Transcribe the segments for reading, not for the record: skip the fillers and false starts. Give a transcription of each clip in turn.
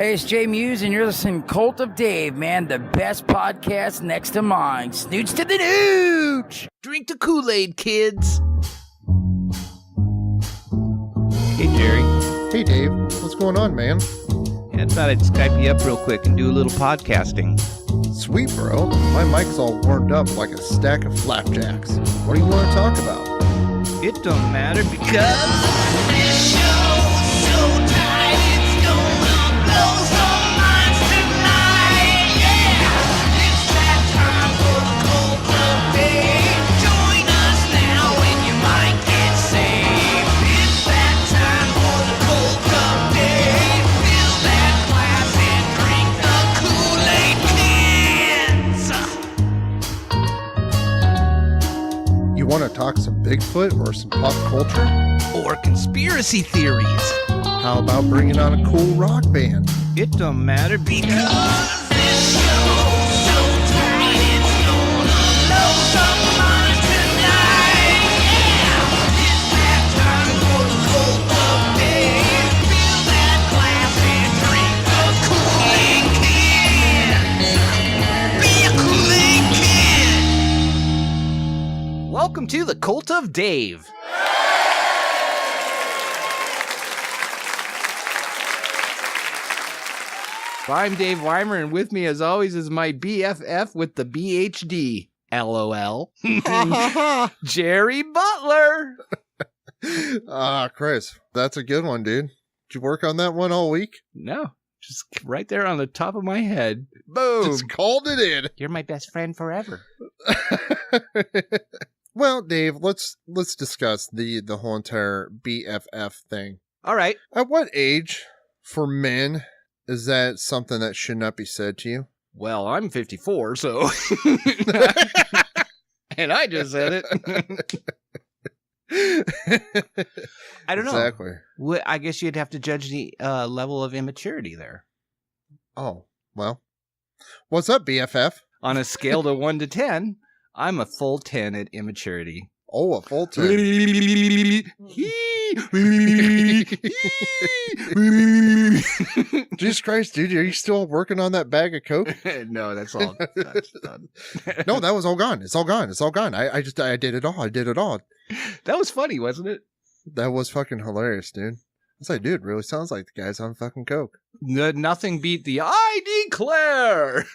Hey, it's Jay Muse, and you're listening to Cult of Dave, man, the best podcast next to mine. Snooch to the nooch! Drink the Kool-Aid, kids! Hey, Jerry. Hey, Dave. What's going on, man? Yeah, I thought I'd Skype you up real quick and do a little podcasting. Sweet, bro. My mic's all warmed up like a stack of flapjacks. What do you want to talk about? It don't matter because... This show's so tight, it's gonna blow some minds tonight, yeah! It's that time for the Cult of Dave. Join us now and you might get saved. It's that time for the Cult of Dave. Fill that glass and drink the Kool-Aid, kids! You want to talk some Bigfoot or some pop culture? Or conspiracy theories. How about bringing on a cool rock band? It don't matter Because this show's so tight, it's gonna blow some minds tonight, yeah! It's that time for the Cult of Dave. Fill that glass and drink the Kool-Aid, kid! Be a Kool-Aid kid! Welcome to the Cult of Dave. I'm Dave Weimer, and with me, as always, is my BFF with the BHD. LOL. Jerry Butler. Chris, that's a good one, dude. Did you work on that one all week? No, just right there on the top of my head. Boom. Just called it in. You're my best friend forever. Well, Dave, let's discuss the whole entire BFF thing. All right. At what age, for men, is that something that should not be said to you? Well, I'm 54, so... and I just said it. I don't know. Exactly. I guess you'd have to judge the level of immaturity there. Oh, well. What's up, BFF? On a scale to 1 to 10, I'm a full 10 at immaturity. Oh, a full 10. Jesus Christ, dude, are you still working on that bag of Coke? No, that's all. That's done. No, that was all gone. It's all gone. It's all gone. I did it all. I did it all. That was funny, wasn't it? That was fucking hilarious, dude. I was like, dude, really sounds like the guy's on fucking Coke. Nothing beat the I declare.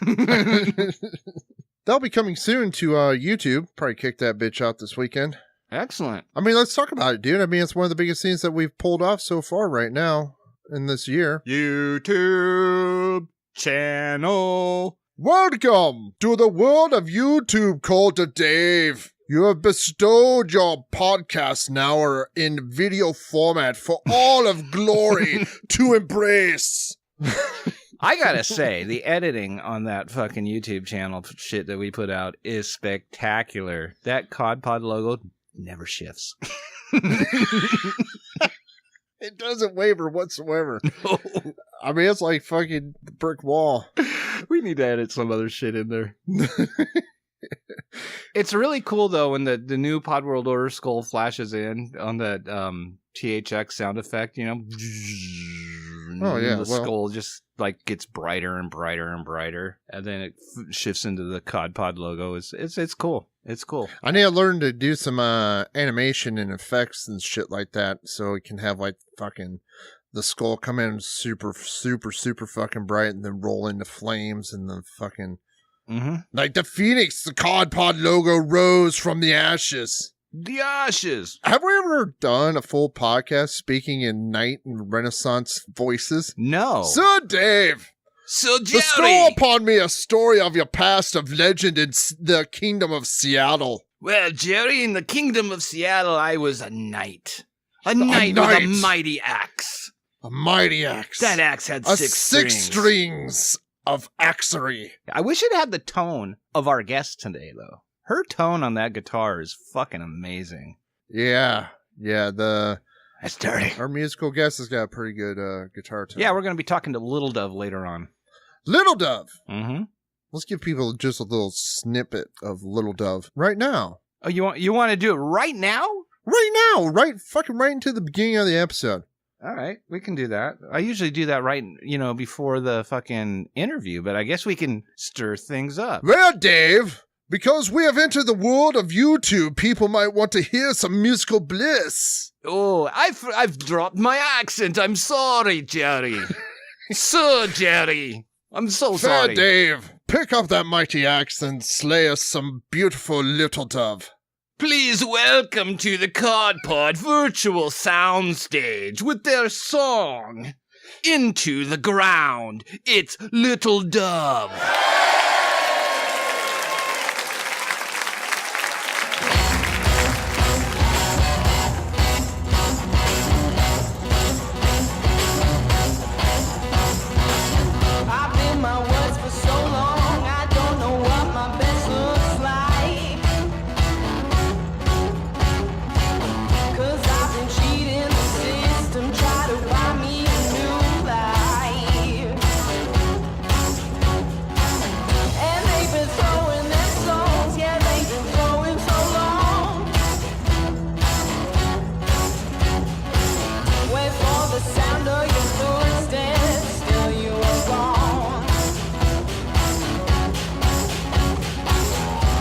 That'll be coming soon to YouTube. Probably kick that bitch out this weekend. Excellent. I mean, let's talk about it, dude. I mean, it's one of the biggest things that we've pulled off so far right now in this year. YouTube channel. Welcome to the world of YouTube, Cult of Dave. You have bestowed your podcast now in video format for all of glory to embrace. I gotta say, the editing on that fucking YouTube channel shit that we put out is spectacular. That Cod Pod logo never shifts. It doesn't waver whatsoever. No. I mean, it's like fucking brick wall. We need to edit some other shit in there. It's really cool, though, when the new Pod World Order skull flashes in on that THX sound effect, you know? Oh, yeah. The skull just, like, gets brighter and brighter and brighter, and then it shifts into the Cod Pod logo. It's cool. It's cool. I need to learn to do some animation and effects and shit like that, so we can have, like, fucking the skull come in super, super, super fucking bright and then roll into flames and then fucking... Mm-hmm. Like the phoenix, the Cod Pod logo rose from the ashes. The ashes. Have we ever done a full podcast speaking in knight and Renaissance voices? No. Sir Dave, So Jerry. bestow upon me a story of your past of legend in the kingdom of Seattle. Well, Jerry, in the kingdom of Seattle, I was a knight. A knight with a mighty axe. A mighty axe. That axe had six six strings of axery. I wish it had the tone of our guest today, though. Her tone on that guitar is fucking amazing. Yeah. That's dirty. Our musical guest has got a pretty good guitar tone. Yeah, we're going to be talking to Little Dove later on. Little Dove. Mm-hmm. Let's give people just a little snippet of Little Dove right now. Oh, you want to do it right now? Right now, right into the beginning of the episode. All right, we can do that. I usually do that right, before the fucking interview, but I guess we can stir things up. Well, Dave, because we have entered the world of YouTube, people might want to hear some musical bliss. Oh, I've dropped my accent. I'm sorry, Jerry. Sir Jerry. I'm so Fair, sorry. Dave. Pick up that mighty axe and slay us some beautiful little dove. Please welcome to the Cod Pod virtual soundstage with their song, Into the Ground. It's Little Dove. I've been my words for so long, I don't know what my best looks like. 'Cause I've been cheating the system, try to buy me a new life. And they've been throwing their songs, yeah, they've been throwing so long. Wait for the sound of your footsteps, still you are gone.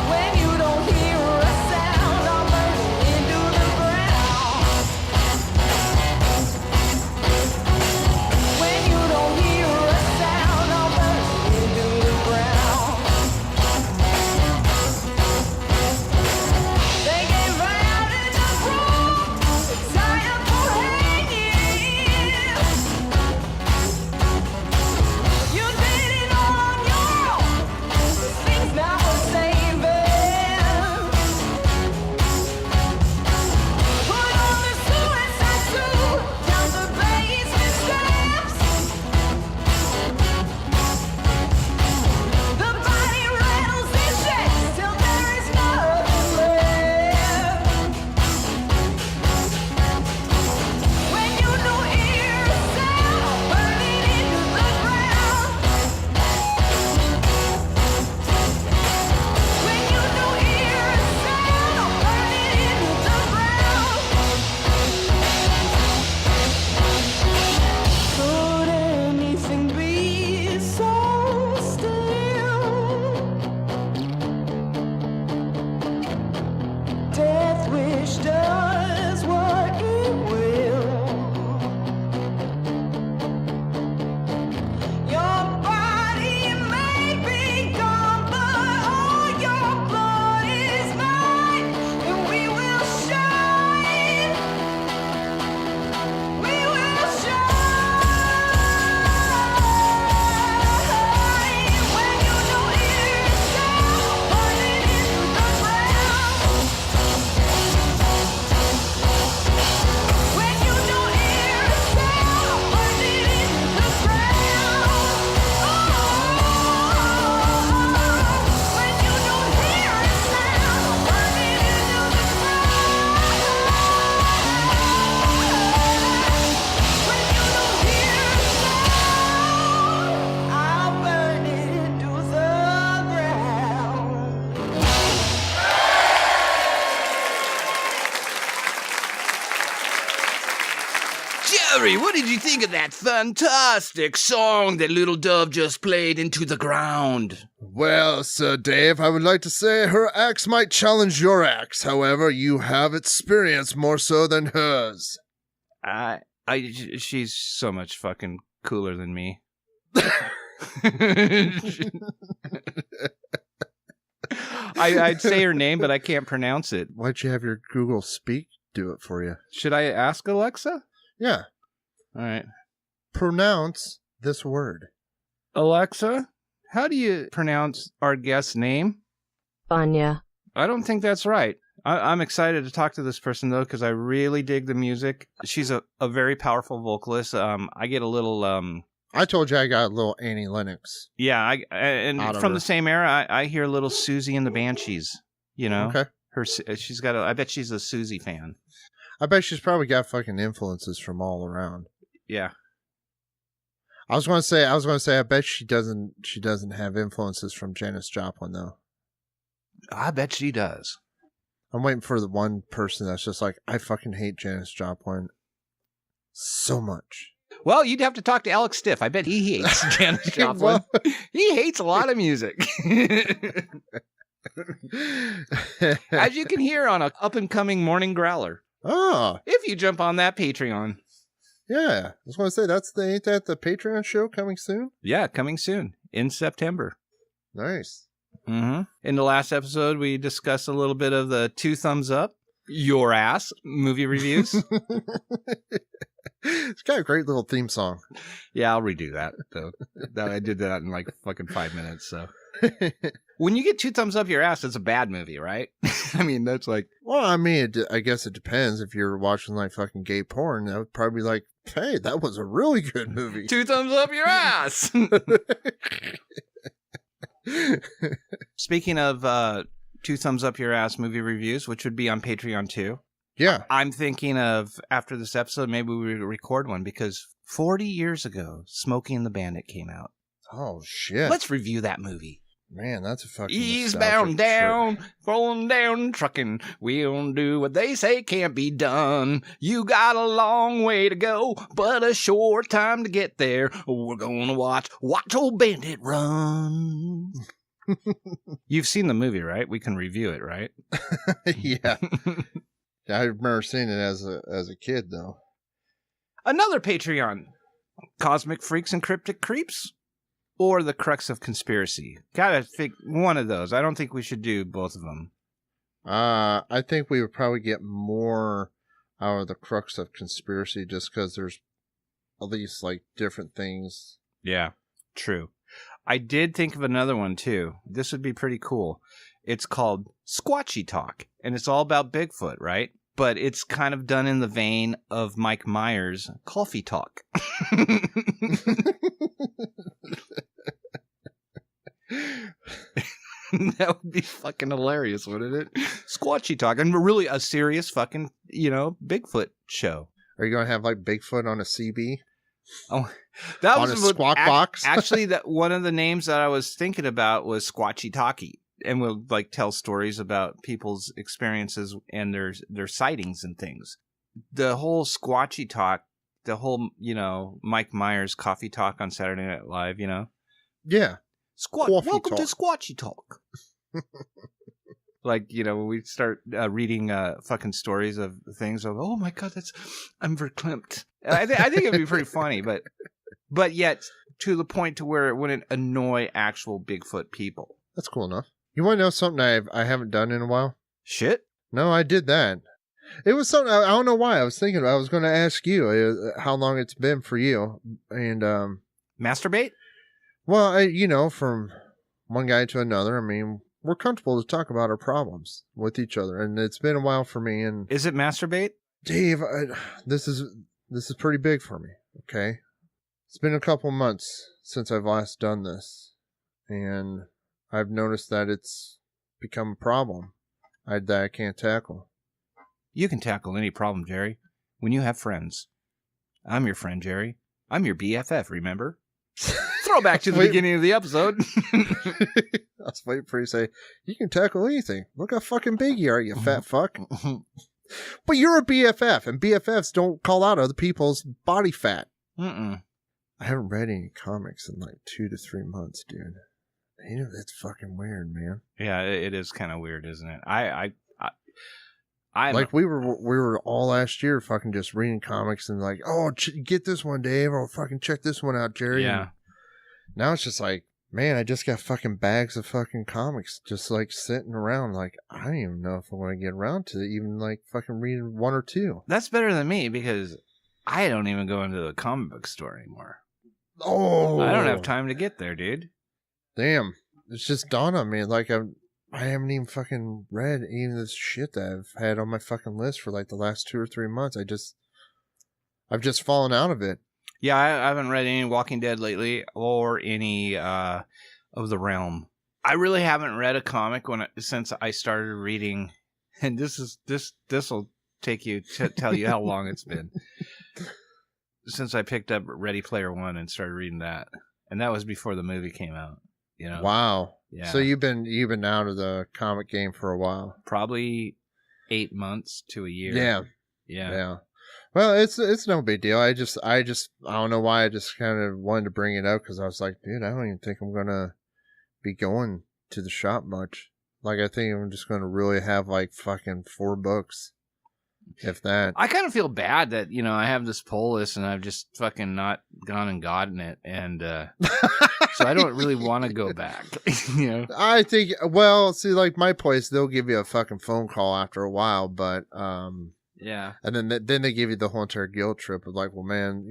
When you don't hear a sound, I'm burning into the ground. When you don't hear a sound, I'm burning into the ground. They get round in the groove, tired for hanging. You did it all on your own. Things not worth saving. Put on the suicide suit, down the basement steps. The body rattles and shakes till there is nothing left. When you don't hear a sound, burning into the ground. When you don't hear a sound, burning into the ground. Could anything be so still? Death wish does what it will. Your body may be gone, but all your blood is mine, and we will shine. We will shine. When you don't hear a sound, burning into the ground. When you don't hear a sound, burning into the ground. When you don't hear a sound, burning into the When you don't hear a sound, I'll burn it into the ground. Jerry, what did you think of that fantastic song that Little Dove just played, Into the Ground? Well, Sir Dave, I would like to say her axe might challenge your axe. However, you have experience more so than hers. She's so much fucking cooler than me. I'd say her name, but I can't pronounce it. Why'd you have your Google Speak do it for you? Should I ask Alexa? Yeah. All right. Pronounce this word. Alexa, how do you pronounce our guest's name? Vanja. I don't think that's right. I'm excited to talk to this person, though, because I really dig the music. She's a very powerful vocalist. I get a little... I told you I got a little Annie Lennox. Yeah, and Out of from her. the same era, I hear a little Susie and the Banshees, Okay. She's got I bet she's a Susie fan. I bet she's probably got fucking influences from all around. Yeah. I was going to say, I bet she doesn't have influences from Janis Joplin, though. I bet she does. I'm waiting for the one person that's just like, I fucking hate Janis Joplin so much. Well, you'd have to talk to Alex Stiff. I bet he hates Janis Joplin. He hates a lot of music. As you can hear on a up-and-coming Morning Growler. Oh. If you jump on that Patreon. Yeah. I was going to say, ain't that the Patreon show coming soon? Yeah, coming soon in September. Nice. Mm-hmm. In the last episode, we discussed a little bit of the 2 thumbs up, your ass movie reviews. It's got a great little theme song. Yeah, I'll redo that, though. I did that in like fucking 5 minutes, so. When you get 2 thumbs up your ass, it's a bad movie, right? I mean, that's like... Well, I mean, I guess it depends. If you're watching like fucking gay porn, that would probably be like, hey, that was a really good movie. 2 thumbs up your ass! Speaking of 2 thumbs up your ass movie reviews, which would be on Patreon too. Yeah. I'm thinking of, after this episode, maybe we record one, because 40 years ago, Smokey and the Bandit came out. Oh, shit. Let's review that movie. Man, that's a fucking Eastbound nostalgic down, trip. rolling down, trucking. We don't do what they say can't be done. You got a long way to go, but a short time to get there. We're gonna watch old Bandit run. You've seen the movie, right? We can review it, right? Yeah. I remember seeing it as a kid, though. Another Patreon. Cosmic Freaks and Cryptic Creeps? Or The Crux of Conspiracy? Gotta think one of those. I don't think we should do both of them. I think we would probably get more out of The Crux of Conspiracy just because there's at least like different things. Yeah, true. I did think of another one too. This would be pretty cool. It's called Squatchy Talk, and it's all about Bigfoot, right? But it's kind of done in the vein of Mike Myers' Coffee Talk. That would be fucking hilarious, wouldn't it? Squatchy Talk, and really a serious fucking, Bigfoot show. Are you going to have like Bigfoot on a CB? Oh, that on was a squawk box? Actually, that one of the names that I was thinking about was Squatchy Talkie. And we'll like tell stories about people's experiences and their sightings and things. The whole Squatchy Talk, the whole, Mike Myers Coffee Talk on Saturday Night Live, Yeah. Welcome to Talk. Squatchy Talk. Like, when we start reading fucking stories of things of, oh my God, I'm verklempt. I think it'd be pretty funny, but yet to the point to where it wouldn't annoy actual Bigfoot people. That's cool enough. You want to know something I haven't done in a while? Shit. No, I did that. It was something, I don't know why. I was thinking, I was going to ask you how long it's been for you. And, Masturbate? Well, from one guy to another, I mean, we're comfortable to talk about our problems with each other. And it's been a while for me. And Is it masturbate? Dave, this is pretty big for me. Okay. It's been a couple months since I've last done this. And I've noticed that it's become a problem that I can't tackle. You can tackle any problem, Jerry, when you have friends. I'm your friend, Jerry. I'm your BFF, remember? Throw back to the beginning of the episode. I was waiting for you to say, you can tackle anything. Look how fucking big you are, you fat fuck. But you're a BFF, and BFFs don't call out other people's body fat. Mm-mm. I haven't read any comics in like 2 to 3 months, dude. That's fucking weird, man. Yeah, it is kind of weird, isn't it? I'm like we were all last year fucking just reading comics and like, oh, get this one, Dave, or fucking check this one out, Jerry. Yeah. And now it's just like, man, I just got fucking bags of fucking comics just like sitting around. Like, I don't even know if I want to get around to even like fucking reading 1 or 2. That's better than me because I don't even go into the comic book store anymore. Oh, I don't have time to get there, dude. Damn, it's just dawned on me. Like I haven't even fucking read any of this shit that I've had on my fucking list for like the last 2 or 3 months. I've just fallen out of it. Yeah, I haven't read any Walking Dead lately or any of The Realm. I really haven't read a comic since I started reading, and this will take you to tell you how long it's been since I picked up Ready Player One and started reading that, and that was before the movie came out. Wow. Yeah. So you've been out of the comic game for a while. Probably 8 months to a year. Yeah. Yeah. Yeah. Well, it's no big deal. I don't know why I just kind of wanted to bring it up because I was like, dude, I don't even think I'm gonna be going to the shop much. Like, I think I'm just gonna really have like fucking 4 books, if that. I kind of feel bad that, I have this pull list and I've just fucking not gone and gotten it. And so I don't really want to go back, I think, well, see, like my place, they'll give you a fucking phone call after a while, but, yeah. and then they give you the whole entire guilt trip of like, well, man,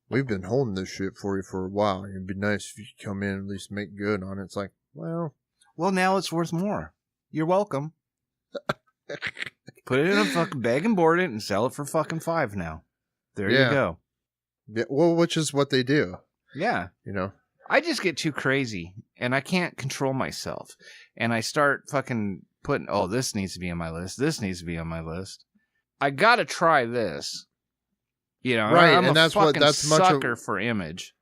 we've been holding this shit for you for a while. It'd be nice if you could come in and at least make good on it. It's like, well, now it's worth more. You're welcome. Put it in a fucking bag and board it and sell it for fucking $5 now. There you go. Yeah, well, which is what they do. Yeah. I just get too crazy and I can't control myself. And I start fucking putting, this needs to be on my list. This needs to be on my list. I gotta try this. Right, I'm and a fucking sucker for Image.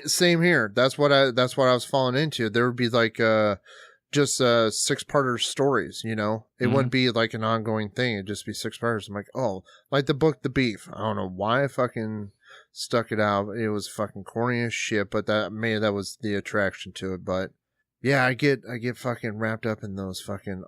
Same here. That's what I was falling into. There would be like just 6-parter stories, It wouldn't be like an ongoing thing. It'd just be 6 parters. I'm like, like the book The Beef. I don't know why I fucking stuck it out. It was fucking corny as shit, but that was the attraction to it. But yeah, I get fucking wrapped up in those fucking,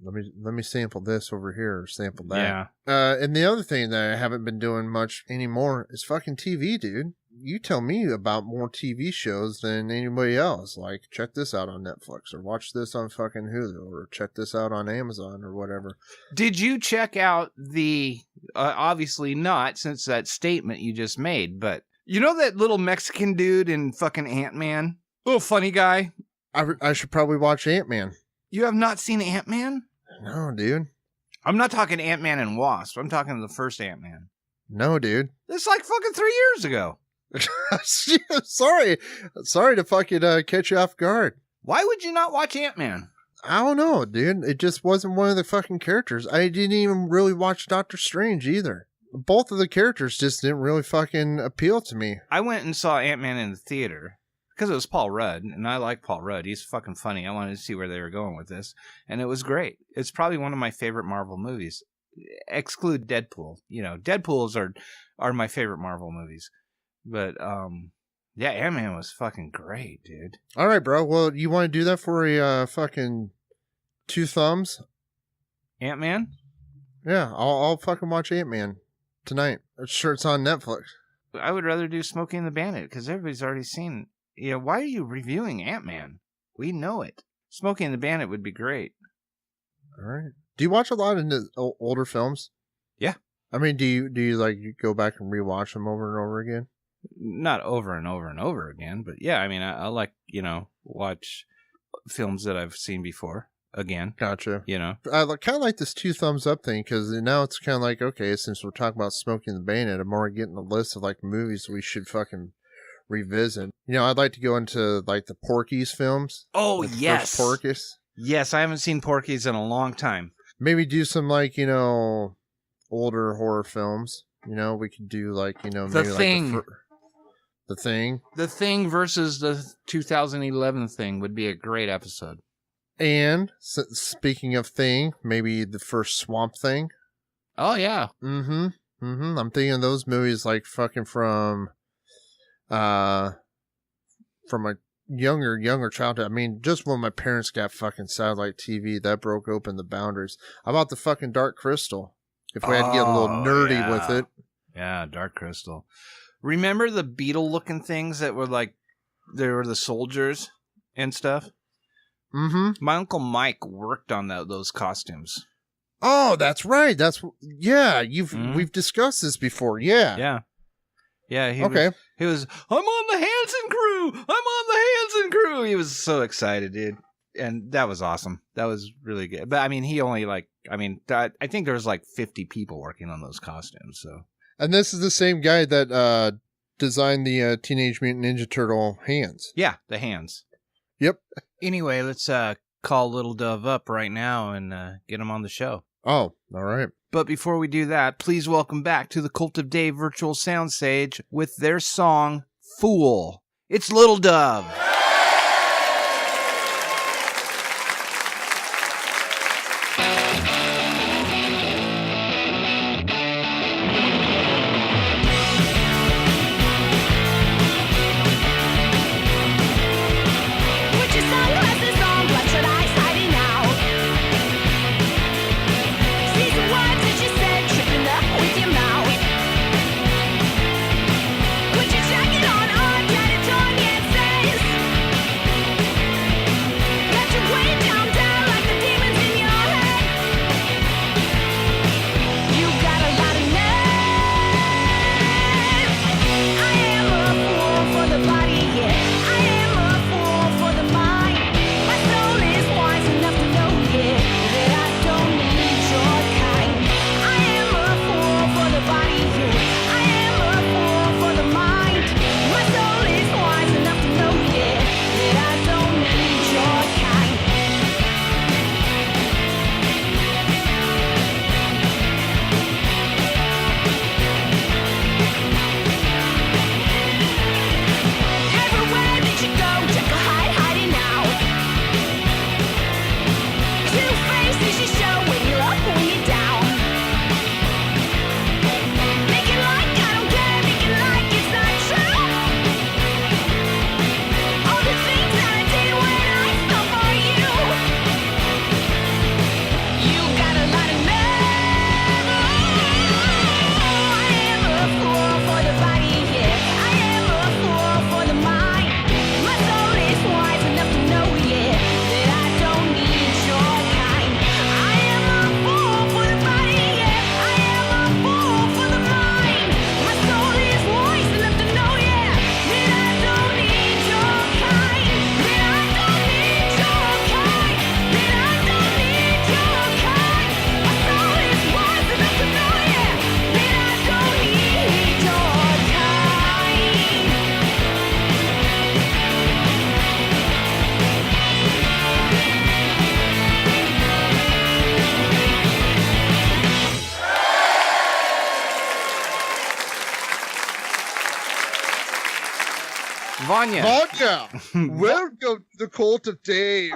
let me sample this over here or sample that. Yeah. And the other thing that I haven't been doing much anymore is fucking TV, dude. You tell me about more TV shows than anybody else. Like, check this out on Netflix, or watch this on fucking Hulu, or check this out on Amazon, or whatever. Did you check out the, obviously not, since that statement you just made, but that little Mexican dude in fucking Ant-Man? Little funny guy? I should probably watch Ant-Man. You have not seen Ant-Man? No, dude. I'm not talking Ant-Man and Wasp. I'm talking the first Ant-Man. No, dude. It's like fucking 3 years ago. Sorry to fucking catch you off guard. Why would you not watch Ant-Man? I don't know, dude. It just wasn't one of the fucking characters. I didn't even really watch Doctor Strange either. Both of the characters just didn't really fucking appeal to me. I went and saw Ant-Man in the theater because it was Paul Rudd, and I like Paul Rudd. He's fucking funny. I wanted to see where they were going with this, and it was great. It's probably one of my favorite Marvel movies. Exclude Deadpool. Deadpools are my favorite Marvel movies. But, yeah, Ant-Man was fucking great, dude. All right, bro. Well, you want to do that for a fucking 2 thumbs? Ant-Man? Yeah, I'll fucking watch Ant-Man tonight. I'm sure it's on Netflix. I would rather do Smokey and the Bandit, because everybody's already seen... why are you reviewing Ant-Man? We know it. Smokey and the Bandit would be great. All right. Do you watch a lot of the older films? Yeah. I mean, do you like go back and rewatch them over and over again? Not over and over and over again, but yeah, I mean, I like, watch films that I've seen before again. Gotcha. I kind of like this 2 thumbs up thing, because now it's kind of like, okay, since we're talking about Smokey and the Bandit, I'm already getting a list of like movies we should fucking revisit. I'd like to go into like the Porky's films. Oh, like yes. Porky's. Yes, I haven't seen Porky's in a long time. Maybe do some like, older horror films. We could do like, maybe The Thing. Like The Thing. The Thing versus the 2011 Thing would be a great episode. And speaking of Thing, maybe the first Swamp Thing. Oh, yeah. I'm thinking of those movies like fucking from a younger childhood. I mean, just when my parents got fucking satellite TV, that broke open the boundaries. How about the fucking Dark Crystal? If we had to get a little nerdy with it. Yeah, Dark Crystal. Remember the beetle-looking things that were like, they were the soldiers and stuff? Mm-hmm. My Uncle Mike worked on those costumes. Oh, that's right. We've discussed this before. Yeah. Yeah, he was, I'm on the Hanson crew! I'm on the Hanson crew! He was so excited, dude. And that was awesome. That was really good. But I mean, he only I think there was like 50 people working on those costumes, so. And this is the same guy that designed the Teenage Mutant Ninja Turtle hands. Yeah, the hands. Yep. Anyway, let's call Little Dove up right now and get him on the show. Oh, all right. But before we do that, please welcome back to the Cult of Dave Virtual Sound Stage with their song, Fool. It's Little Dove. Vanya. Vanja, welcome to the Cult of Dave.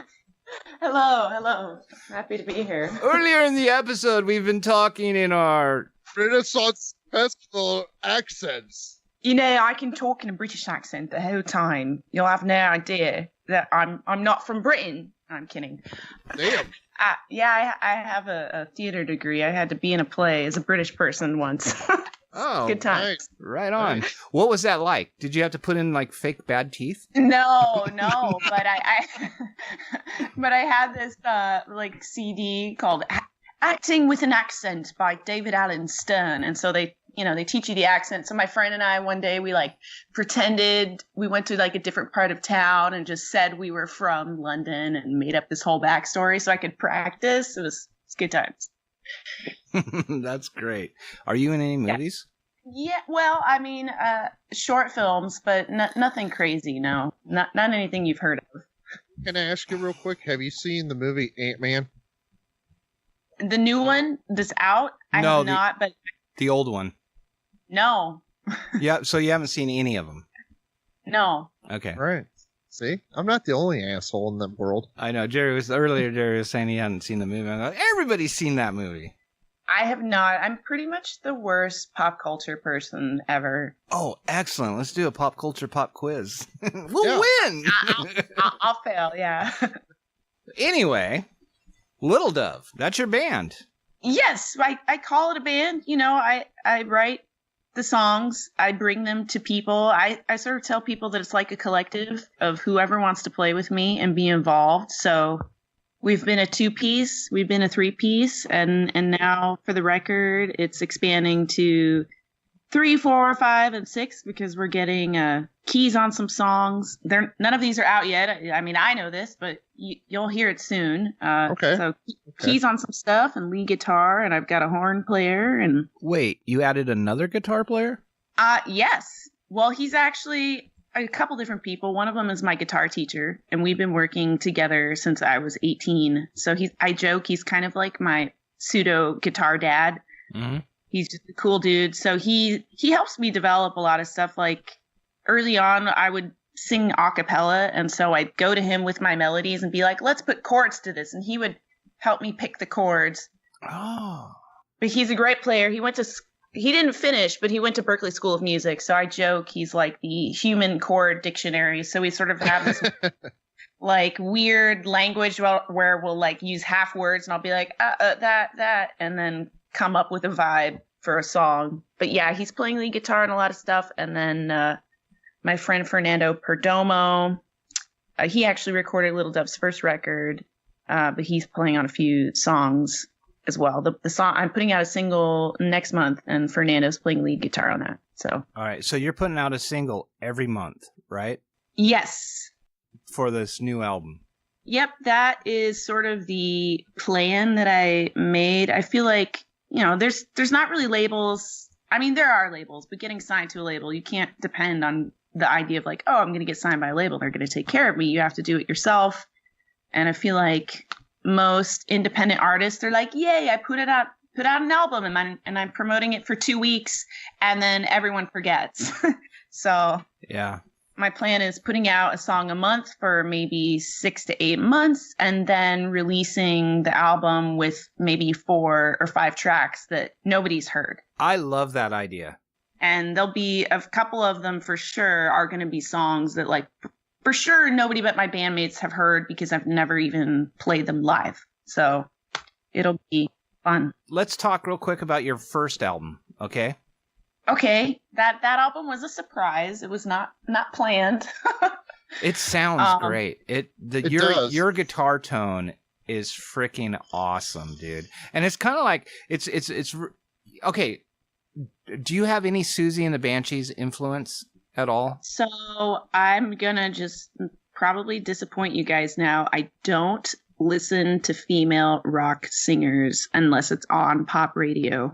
Hello. Happy to be here. Earlier in the episode, we've been talking in our Renaissance Festival accents. You know, I can talk in a British accent the whole time. You'll have no idea that I'm not from Britain. I'm kidding. Damn. Yeah, I have a theater degree. I had to be in a play as a British person once. Oh, Good time. Nice. right on. What was that like? Did you have to put in like fake bad teeth? No, but but I had this like CD called Acting with an Accent by David Allen Stern, and so they teach you the accent. So my friend and I one day we like pretended we went to like a different part of town and just said we were from London and made up this whole backstory so I could practice. It's good times. That's great. Are you in any movies? Yeah, well, I mean, short films, but nothing crazy. No, not anything you've heard of. Can I ask you real quick? Have you seen the movie Ant-Man? The new one that's out, I No, have not, but The old one. no, Yeah, so you haven't seen any of them. no. Okay. Right. See? I'm not the only asshole in the world. I know. Jerry was saying he hadn't seen the movie. I'm like, everybody's seen that movie. I have not. I'm pretty much the worst pop culture person ever. Oh, excellent. Let's do a pop culture pop quiz. We'll win. I'll fail, yeah. Anyway, Little Dove, that's your band. Yes, I call it a band. You know, I write the songs. I bring them to people. I sort of tell people that it's like a collective of whoever wants to play with me and be involved. So we've been a 2-piece, we've been a 3-piece, and now for the record, it's expanding to 3, 4, 5, and 6 because we're getting keys on some songs. None of these are out yet. I mean, I know this, but you'll hear it soon. Okay. So keys on some stuff and lead guitar, and I've got a horn player. And Wait, you added another guitar player? yes. Well, he's actually a couple different people. One of them is my guitar teacher, and we've been working together since I was 18. So I joke he's kind of like my pseudo guitar dad. Mm-hmm. He's just a cool dude. So he helps me develop a lot of stuff. Like early on, I would sing a cappella. And so I'd go to him with my melodies and be like, let's put chords to this. And he would help me pick the chords. Oh. But he's a great player. He didn't finish, but he went to Berklee School of Music. So I joke he's like the human chord dictionary. So we sort of have this like weird language where we'll like use half words and I'll be like, that, and then come up with a vibe for a song. But yeah, he's playing lead guitar and a lot of stuff. And then my friend Fernando Perdomo, he actually recorded Little Dove's first record, but he's playing on a few songs as well. The song, I'm putting out a single next month, and Fernando's playing lead guitar on that. So All right, so you're putting out a single every month, right? yes. For this new album. Yep, that is sort of the plan that I made. I feel like, you know, there's not really labels. I mean, there are labels, but getting signed to a label, you can't depend on the idea of like, oh, I'm going to get signed by a label. They're going to take care of me. You have to do it yourself. And I feel like most independent artists are like, yay, I put out an album and I'm promoting it for 2 weeks and then everyone forgets. So Yeah. my plan is putting out a song a month for maybe 6 to 8 months and then releasing the album with maybe 4 or 5 tracks that nobody's heard. I love that idea. And there'll be a couple of them for sure are going to be songs that like for sure nobody but my bandmates have heard because I've never even played them live. So it'll be fun. Let's talk real quick about your first album, okay? Okay, that album was a surprise. It was not planned. It sounds great. It does. Your guitar tone is freaking awesome, dude. And it's kind of like it's okay. Do you have any Susie and the Banshees influence at all? So I'm gonna just probably disappoint you guys now. I don't listen to female rock singers unless it's on pop radio.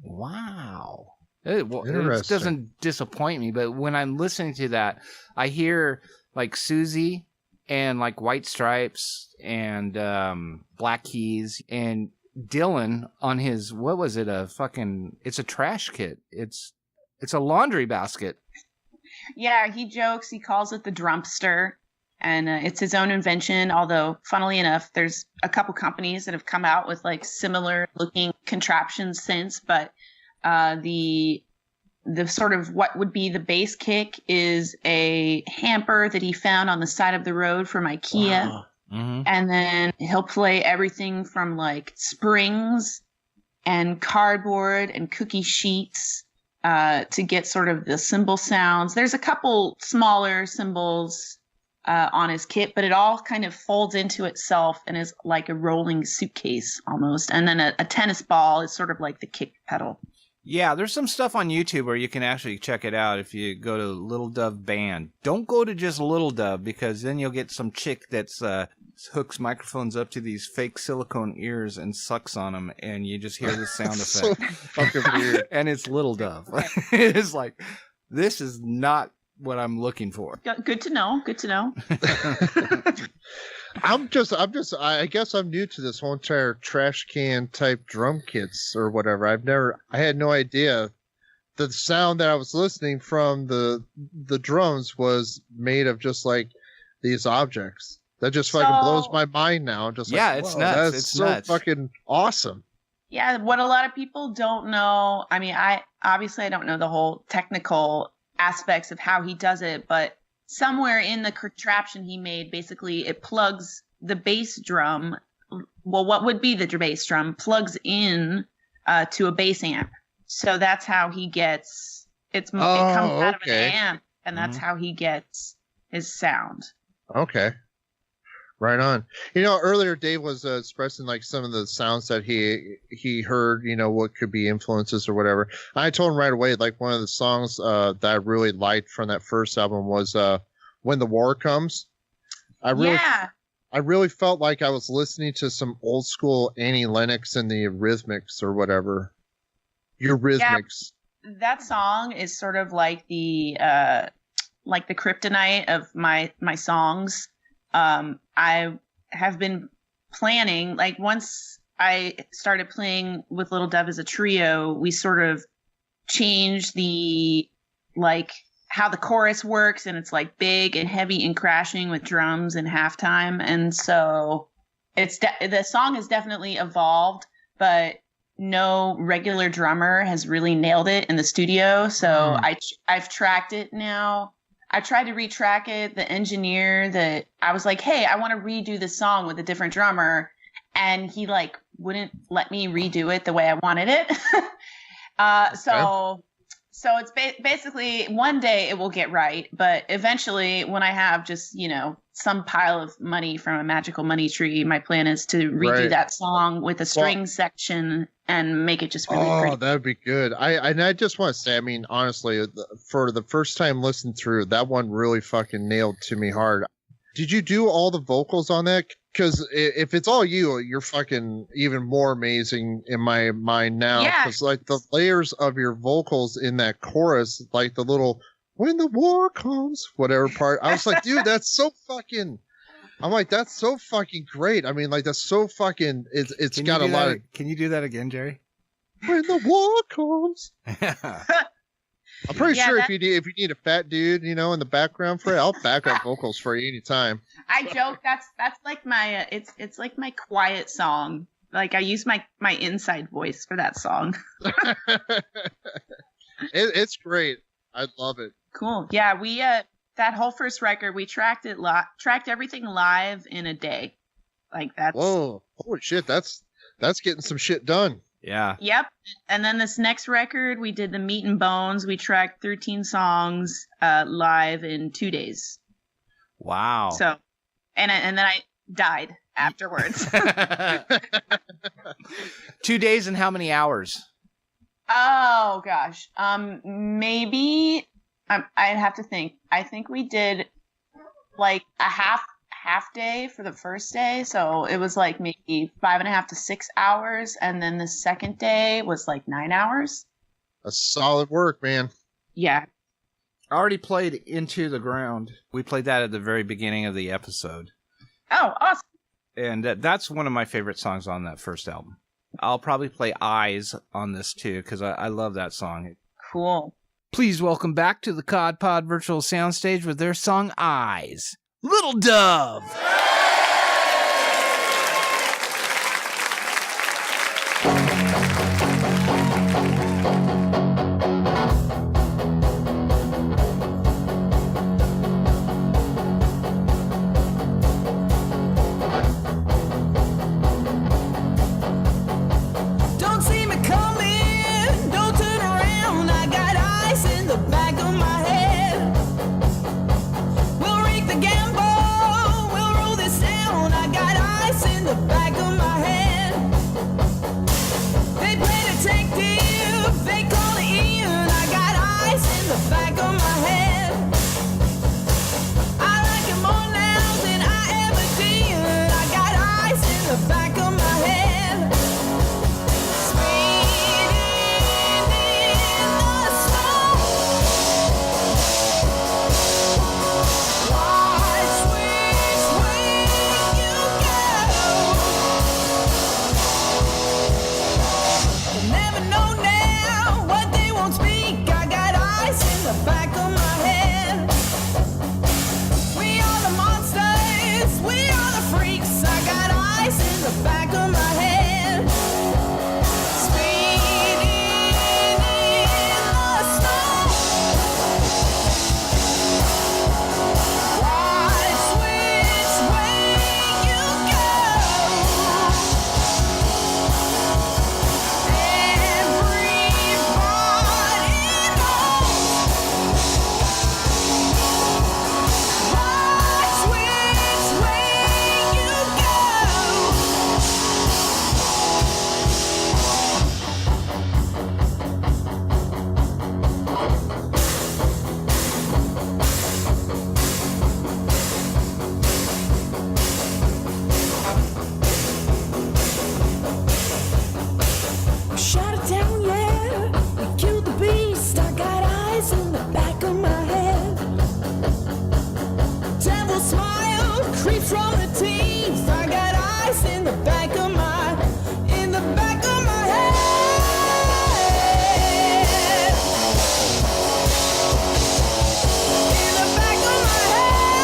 Wow. It Interesting. doesn't disappoint me, but when I'm listening to that, I hear like Susie and like White Stripes and Black Keys and Dylan on his, what was it? It's a trash kit. It's a laundry basket. Yeah, he jokes. He calls it the Drumpster, and it's his own invention. Although, funnily enough, there's a couple companies that have come out with like similar looking contraptions since. But the sort of what would be the bass kick is a hamper that he found on the side of the road from IKEA. Wow. Mm-hmm. And then he'll play everything from like springs and cardboard and cookie sheets to get sort of the cymbal sounds. There's a couple smaller cymbals on his kit, but it all kind of folds into itself and is like a rolling suitcase almost. And then a tennis ball is sort of like the kick pedal. Yeah, there's some stuff on YouTube where you can actually check it out if you go to Little Dove Band. Don't go to just Little Dove, because then you'll get some chick that's hooks microphones up to these fake silicone ears and sucks on them, and you just hear the sound So effect. fucking weird. And it's Little Dove. It's like, this is not what I'm looking for. Good to know. Good to know. I guess I'm new to this whole entire trash can type drum kits or whatever. I had no idea the sound that I was listening from the drums was made of just like these objects. That just fucking blows my mind now. I'm just Yeah, like, it's whoa, nuts. That's It's so nuts. fucking awesome. Yeah, what a lot of people don't know. I mean, I don't know the whole technical aspects of how he does it, but somewhere in the contraption he made, basically it plugs the bass drum. Well, what would be the bass drum plugs in to a bass amp. So that's how he gets it comes out of an amp, and that's how he gets his sound. Okay. Right on. You know, earlier Dave was expressing like some of the sounds that he heard, you know, what could be influences or whatever. I told him right away, like one of the songs that I really liked from that first album was When the War Comes. I really felt like I was listening to some old school Annie Lennox and the Eurythmics or whatever. Eurythmics. Yeah, that song is sort of like the kryptonite of my songs. I have been planning, like once I started playing with Little Dove as a trio, we sort of changed the, like, how the chorus works, and it's like big and heavy and crashing with drums and halftime. And so the song has definitely evolved, but no regular drummer has really nailed it in the studio. So I've tracked it now. I tried to retrack it. The engineer that I was like, hey, I want to redo this song with a different drummer. And he like wouldn't let me redo it the way I wanted it. So it's basically one day it will get right. But eventually when I have just, you know, some pile of money from a magical money tree, my plan is to redo that song with a string section and make it just really pretty. Oh, that'd be good. I just want to say, I mean, honestly, for the first time listening through, that one really fucking nailed to me hard. Did you do all the vocals on that? Because if it's all you're fucking even more amazing in my mind now. Because like the layers of your vocals in that chorus, like the little "When the War Comes" whatever part, I was like, dude, that's so fucking. I'm like, that's so fucking great. I mean, like that's so fucking. It's got a lot of. Can you do that again, Jerry? When the war comes. I'm pretty sure if you need a fat dude, you know, in the background for it, I'll back up vocals for you anytime. I joke that's like my it's like my quiet song. Like I use my inside voice for that song. It's great. I love it. Cool. Yeah, we that whole first record we tracked everything live in a day. Like that's whoa, holy shit! That's getting some shit done. Yeah. Yep. And then this next record, we did the Meat and Bones. We tracked 13 songs live in 2 days. Wow. So, and then I died afterwards. 2 days and how many hours? Oh gosh. Maybe I'd have to think. I think we did like a half day for the first day, so it was like maybe 5.5 to 6 hours, and then the second day was like 9 hours. That's solid work, man. Yeah. I already played Into the Ground. We played that at the very beginning of the episode. Oh, awesome. And that's one of my favorite songs on that first album. I'll probably play Eyes on this too, because I love that song. Cool. Please welcome back to the Cod Pod Virtual Soundstage with their song Eyes, Little Dove. Don't see me coming, don't turn around. I got ice in the back of my head. We'll rig the gamble, we'll roll this down. I got ice in the back of my head. They play detective, they call it in. I got ice in the back of my head. I like it more now than I ever did. I got ice in the back of my head. Back of my head. We are the monsters, we are the freaks. I got ice in the back of my head. Speeding in the snow. Watch which way you go. Everybody knows. Watch which way you go. We shut it down, yeah. We killed the beast. I got eyes in the back of my head. Devil smile creeps from the teeth. I got ice in the back of my, in the back of my head. In the back of my head.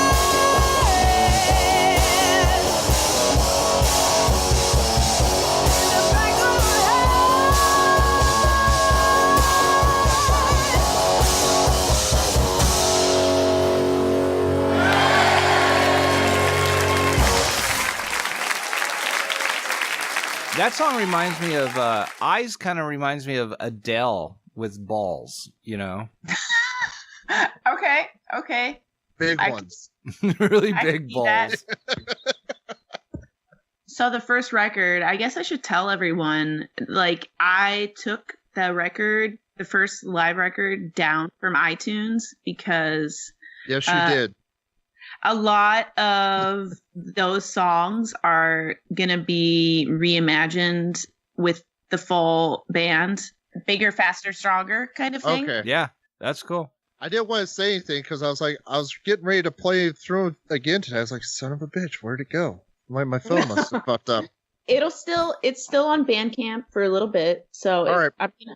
In the back of my That song reminds me of, Eyes kind of reminds me of Adele with balls, you know? Okay. Big I- ones. Really I big can see balls. So the first record, I guess I should tell everyone, like, I took the record, the first live record, down from iTunes because Yes, you Uh, did. a lot of those songs are going to be reimagined with the full band. Bigger, faster, stronger kind of thing. Okay. Yeah, that's cool. I didn't want to say anything because I was getting ready to play through it again today. I was like, son of a bitch, where'd it go? My phone must have fucked up. It's still on Bandcamp for a little bit. So All right.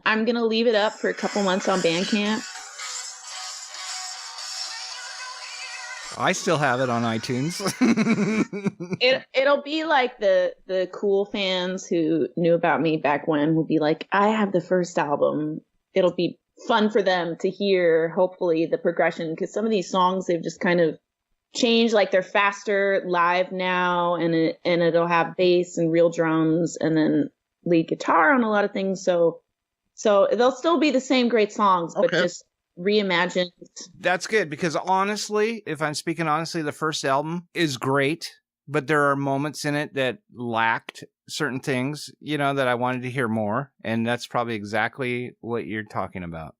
I'm going to leave it up for a couple months on Bandcamp. I still have it on iTunes. It'll be like the cool fans who knew about me back when will be like, I have the first album. It'll be fun for them to hear, hopefully, the progression, because some of these songs they've just kind of changed, like they're faster live now, and it'll have bass and real drums and then lead guitar on a lot of things. So they'll still be the same great songs, but Okay. just reimagined. That's good because honestly, if I'm speaking honestly, the first album is great, but there are moments in it that lacked certain things, you know, that I wanted to hear more. And that's probably exactly what you're talking about.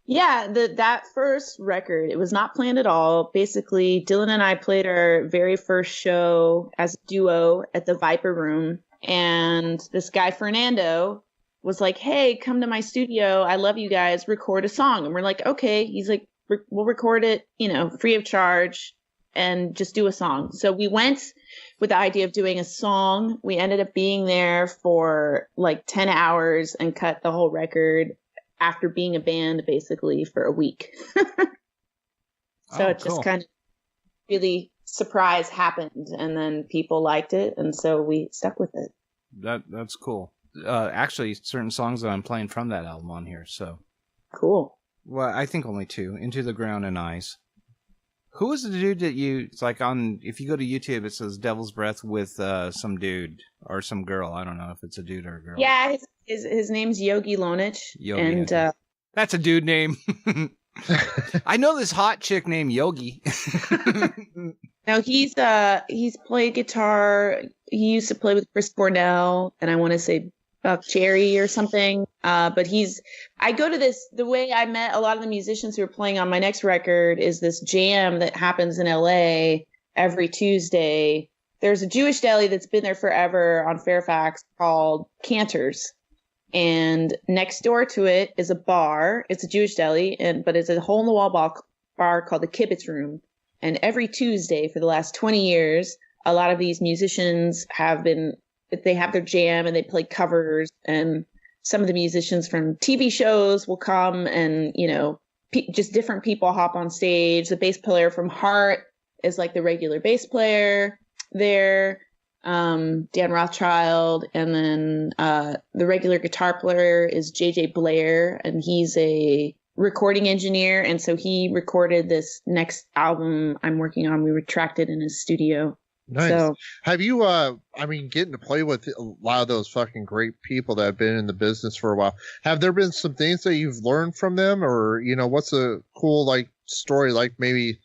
Yeah, that first record, it was not planned at all. Basically, Dylan and I played our very first show as a duo at the Viper Room, and this guy Fernando was like, "Hey, come to my studio. I love you guys. Record a song." And we're like, "Okay." He's like, "We'll record it, free of charge, and just do a song." So we went with the idea of doing a song. We ended up being there for like 10 hours and cut the whole record. after being a band basically for a week. So it just kind of really surprise happened, and then people liked it, and so we stuck with it. That's cool. Actually, certain songs that I'm playing from that album on here. So cool. Well, I think only two: "Into the Ground" and "Eyes." Who was the dude that it's like on? If you go to YouTube, it says "Devil's Breath" with some dude or some girl. I don't know if it's a dude or a girl. Yeah, his name's Yogi Lonich, and that's a dude name. I know this hot chick named Yogi. No, he's played guitar. He used to play with Chris Cornell, and I want to say Buck Cherry or something. But I go to this, the way I met a lot of the musicians who are playing on my next record is this jam that happens in LA every Tuesday. There's a Jewish deli that's been there forever on Fairfax called Cantor's. And next door to it is a bar. It's a Jewish deli, but it's a hole-in-the-wall bar called the Kibbutz Room. And every Tuesday for the last 20 years, a lot of these musicians they have their jam and they play covers. And some of the musicians from TV shows will come and, just different people hop on stage. The bass player from Heart is like the regular bass player there. Dan Rothschild, and then the regular guitar player is JJ Blair, and he's a recording engineer, and so he recorded this next album I'm working on. We tracked it in his studio. Nice. So, have you getting to play with a lot of those fucking great people that have been in the business for a while, have there been some things that you've learned from them, or what's a cool story, like maybe,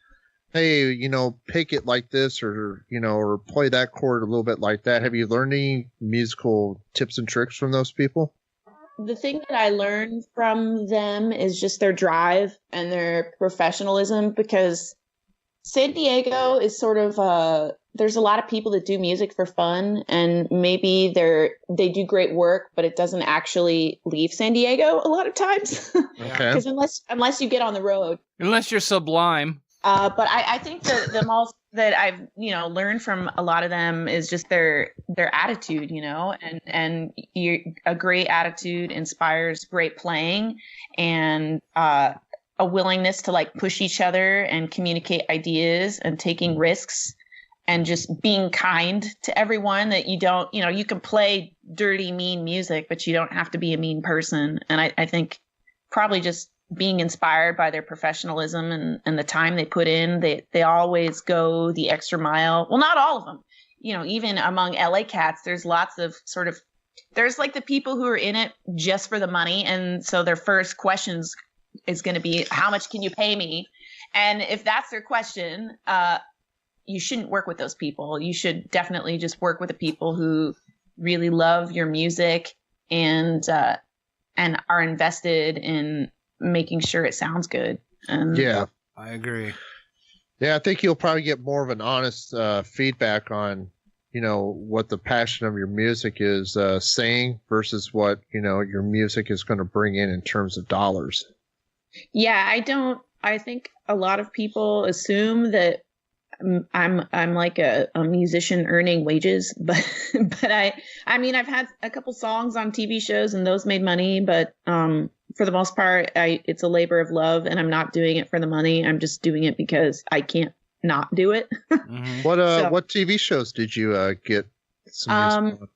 hey, pick it like this, or or play that chord a little bit like that? Have you learned any musical tips and tricks from those people? the thing that I learned from them is just their drive and their professionalism, because San Diego is sort of there's a lot of people that do music for fun, and maybe they do great work, but it doesn't actually leave San Diego a lot of times. Okay. Because unless you get on the road, Unless you're Sublime. but I think the most that I've learned from a lot of them is just their attitude, and a great attitude inspires great playing, and a willingness to like push each other and communicate ideas and taking risks and just being kind to everyone. That you don't, you can play dirty, mean music, but you don't have to be a mean person. And I think probably just being inspired by their professionalism and the time they put in, they always go the extra mile. Well, not all of them, even among LA cats, there's lots of there's like the people who are in it just for the money. And so their first questions is going to be, how much can you pay me? And if that's their question, you shouldn't work with those people. You should definitely just work with the people who really love your music and are invested in making sure it sounds good. Yeah, I agree. Yeah, I think you'll probably get more of an honest feedback on, what the passion of your music is saying versus what, your music is going to bring in terms of dollars. Yeah, I think a lot of people assume that I'm like a musician earning wages, but I mean, I've had a couple songs on TV shows and those made money, but for the most part, it's a labor of love, and I'm not doing it for the money. I'm just doing it because I can't not do it. Mm-hmm. What TV shows did you get some music on?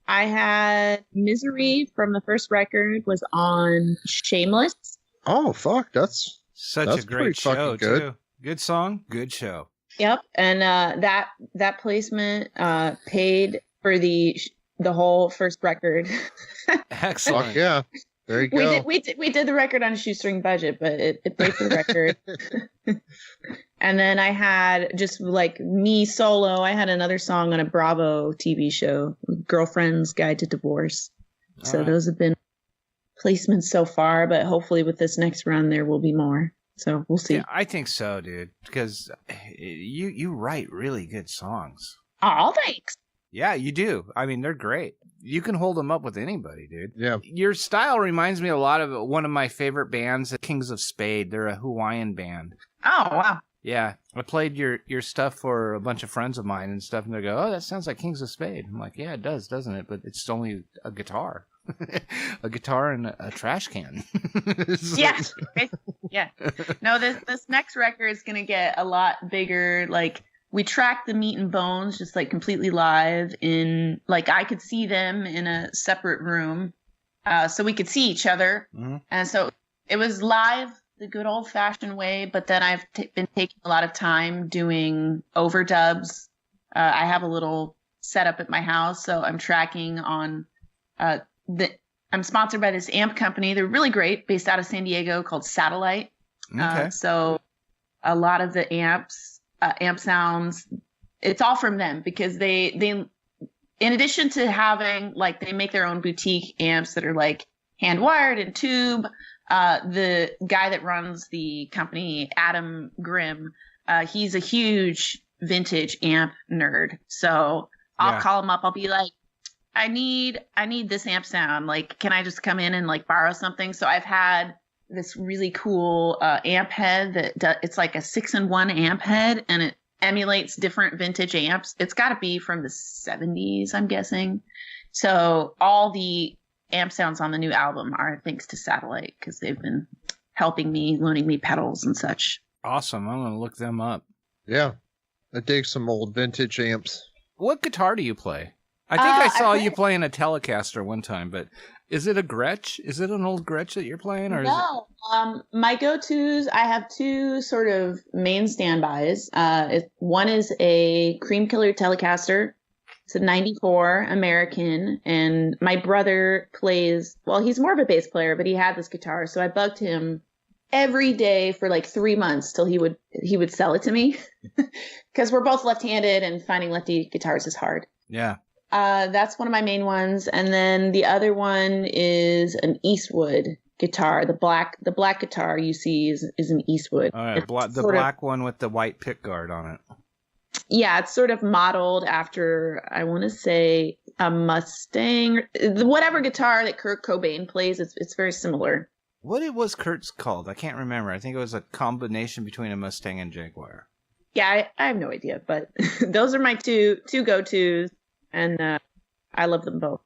I had Misery from the first record was on Shameless. Oh, fuck. That's a great show, good. too. Good song, good show. Yep. And that placement paid for the whole first record. Excellent. Fuck yeah. There you go. We did the record on a shoestring budget, but it paid for the record. And then I had just like me solo. I had another song on a Bravo TV show, Girlfriend's Guide to Divorce. So those have been placements so far, but hopefully with this next run there will be more. So we'll see. Yeah, I think so, dude, because you write really good songs. Oh, thanks. Yeah, you do. I mean, they're great. You can hold them up with anybody, dude. Yeah. Your style reminds me a lot of one of my favorite bands, Kings of Spade. They're a Hawaiian band. Oh, wow. Yeah. I played your stuff for a bunch of friends of mine and stuff, and they go, oh, that sounds like Kings of Spade. I'm like, yeah, it does, doesn't it? But it's only a guitar. a guitar and a trash can. Yeah. Yeah. No, this next record is gonna get a lot bigger. Like, we tracked the Meat and Bones just like completely live in, like, I could see them in a separate room, so we could see each other. Mm-hmm. And so it was live the good old fashioned way, but then I've been taking a lot of time doing overdubs. I have a little setup at my house, so I'm tracking on I'm sponsored by this amp company. They're really great, based out of San Diego, called Satellite. Okay. So a lot of the amp sounds, it's all from them, because they in addition to having, like, they make their own boutique amps that are like hand wired and tube. The guy that runs the company, Adam Grimm, he's a huge vintage amp nerd. So I'll call him up. I'll be like, I need this amp sound. Like, can I just come in and like borrow something? So I've had this really cool amp head it's like a 6-in-1 amp head, and it emulates different vintage amps. It's got to be from the 70s, I'm guessing. So all the amp sounds on the new album are thanks to Satellite, because they've been helping me, loaning me pedals and such. Awesome. I'm going to look them up. Yeah. I dig some old vintage amps. What guitar do you play? I think I saw you playing a Telecaster one time, but is it a Gretsch? Is it an old Gretsch that you're playing? Or No. My go-tos, I have two sort of main standbys. One is a Cream Killer Telecaster. It's a 94 American, and my brother plays, well, he's more of a bass player, but he had this guitar, so I bugged him every day for like 3 months till he would sell it to me, because we're both left-handed and finding lefty guitars is hard. Yeah. That's one of my main ones, and then the other one is an Eastwood guitar. The black guitar you see is an Eastwood. Oh, yeah. The black one with the white pick guard on it. Yeah, it's sort of modeled after, I want to say, a Mustang, whatever guitar that Kurt Cobain plays. It's very similar. What was Kurt's called? I can't remember. I think it was a combination between a Mustang and Jaguar. Yeah, I have no idea, but those are my two go-tos, and I love them both.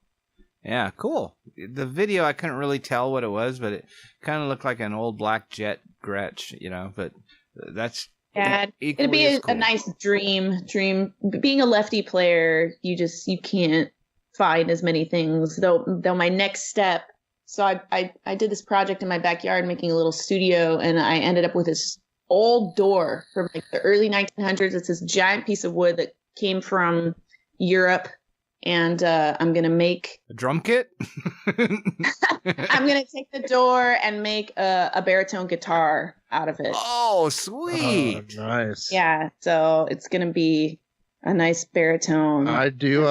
Yeah, cool. The video, I couldn't really tell what it was, but it kind of looked like an old black jet Gretsch, but that's... Yeah, it'd be a nice dream. Being a lefty player, you can't find as many things. Though my next step, so I did this project in my backyard, making a little studio, and I ended up with this old door from like the early 1900s. It's this giant piece of wood that came from Europe, and I'm gonna make a drum kit. I'm gonna take the door and make a baritone guitar out of it. Oh, sweet! Oh, nice. Yeah, so it's gonna be a nice baritone. I do.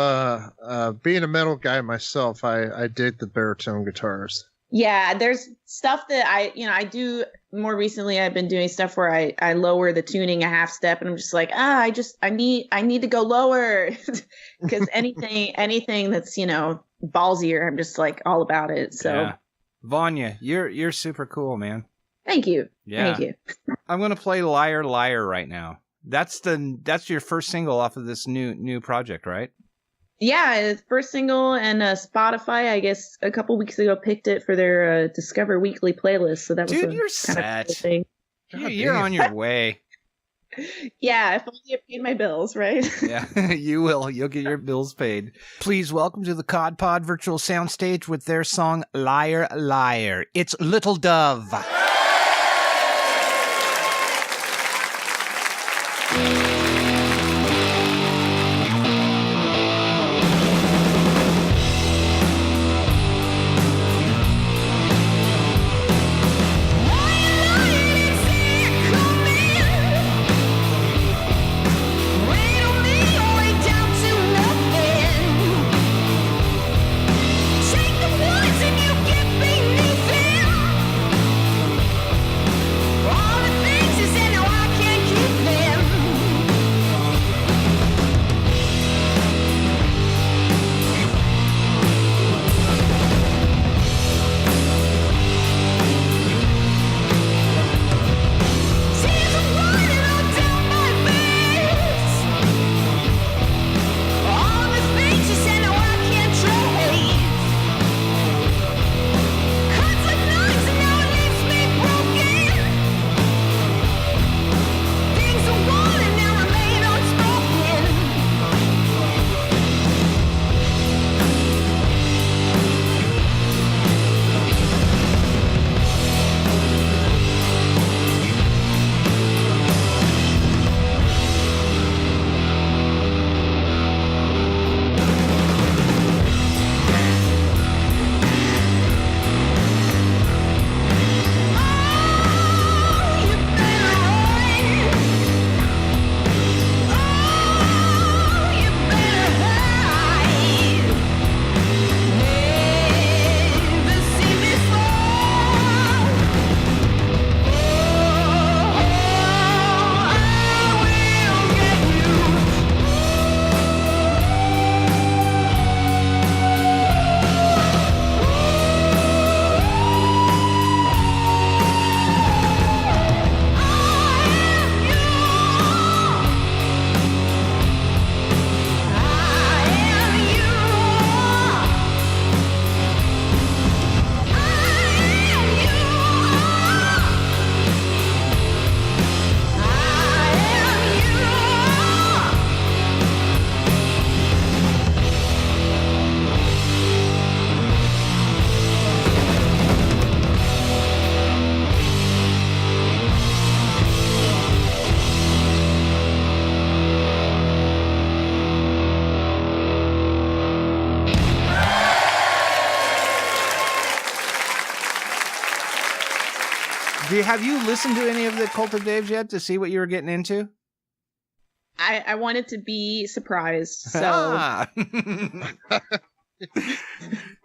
Being a metal guy myself, I dig the baritone guitars. Yeah, there's stuff that I do more recently. I've been doing stuff where I lower the tuning a half step, and I'm just like, I need to go lower, because anything that's ballsier, I'm just like all about it. So, yeah. Vanja, you're super cool, man. Thank you. Yeah. Thank you. I'm gonna play "Liar Liar" right now. That's your first single off of this new project, right? Yeah, it's first single, and Spotify, I guess, a couple weeks ago picked it for their Discover Weekly playlist. So that was you're kind of cool set. thing. You're on your way. Yeah, if only I paid my bills, right? Yeah, you will. You'll get your bills paid. Please welcome to the Cod Pod virtual soundstage with their song "Liar Liar." It's Little Dove. Take the woods and you get beneath them. Have you listened to any of the Cult of Daves yet to see what you were getting into? I wanted to be surprised. So Ah.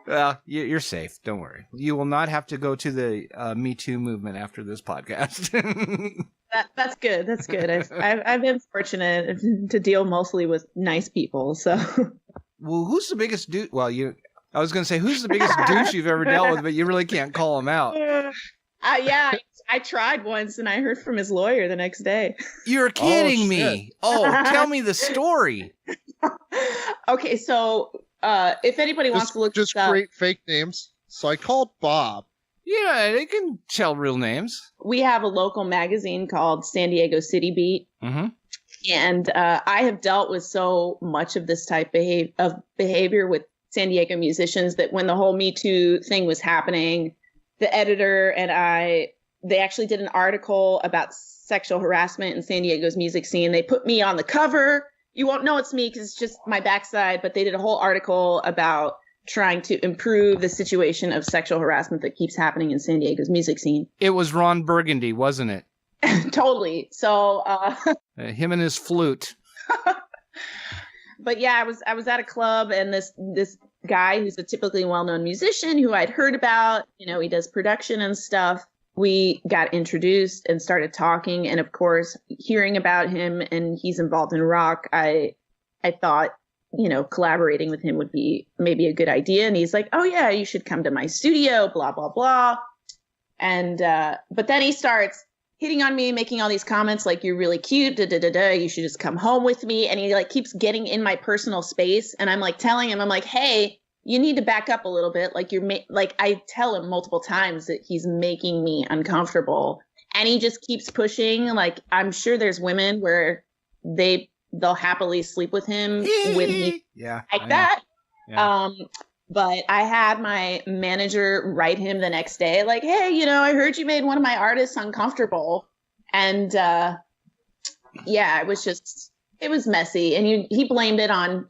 Well, you're safe. Don't worry. You will not have to go to the Me Too movement after this podcast. that's good. That's good. I've been fortunate to deal mostly with nice people. So, Well, who's the biggest dude? Well, I was going to say, who's the biggest douche you've ever dealt with, but you really can't call him out. yeah, I tried once and I heard from his lawyer the next day. You're kidding Oh, me. Oh, tell me the story. Okay, so if anybody wants to look Just this up, create fake names. So I called Bob. Yeah, they can tell real names. we have a local magazine called San Diego City Beat. Mm-hmm. And I have dealt with so much of this type of behavior with San Diego musicians that when the whole Me Too thing was happening, the editor and they actually did an article about sexual harassment in San Diego's music scene. They put me on the cover. You won't know it's me because it's just my backside, but they did a whole article about trying to improve the situation of sexual harassment that keeps happening in San Diego's music scene. It was Ron Burgundy, wasn't it? Totally. So, Him and his flute. but yeah, I was at a club and this guy who's a typically well-known musician who I'd heard about, he does production and stuff. We got introduced and started talking. And of course, hearing about him and he's involved in rock, I thought, collaborating with him would be maybe a good idea. And he's like, oh yeah, you should come to my studio, blah, blah, blah. And, but then he starts hitting on me, making all these comments like, you're really cute, you should just come home with me. And he like keeps getting in my personal space. And I'm like telling him, I'm like, hey, you need to back up a little bit. Like I tell him multiple times that he's making me uncomfortable. And he just keeps pushing. Like, I'm sure there's women where they'll happily sleep with him with me like that. Yeah. But I had my manager write him the next day, like, hey, I heard you made one of my artists uncomfortable. And it was messy. And he blamed it on,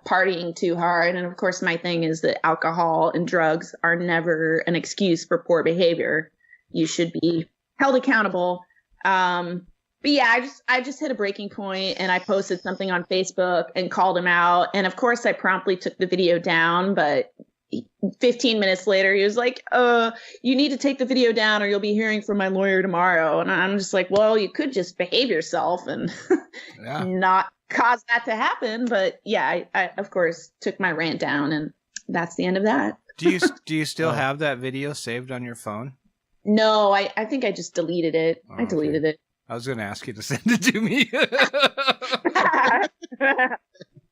partying too hard. And of course, my thing is that alcohol and drugs are never an excuse for poor behavior. You should be held accountable. But yeah, I just hit a breaking point and I posted something on Facebook and called him out. And of course I promptly took the video down, but 15 minutes later, he was like, you need to take the video down or you'll be hearing from my lawyer tomorrow. And I'm just like, well, you could just behave yourself and not cause that to happen. But yeah, I of course took my rant down and that's the end of that. Do you still have that video saved on your phone? No, I think I just deleted it. Oh, I deleted it. I was going to ask you to send it to me.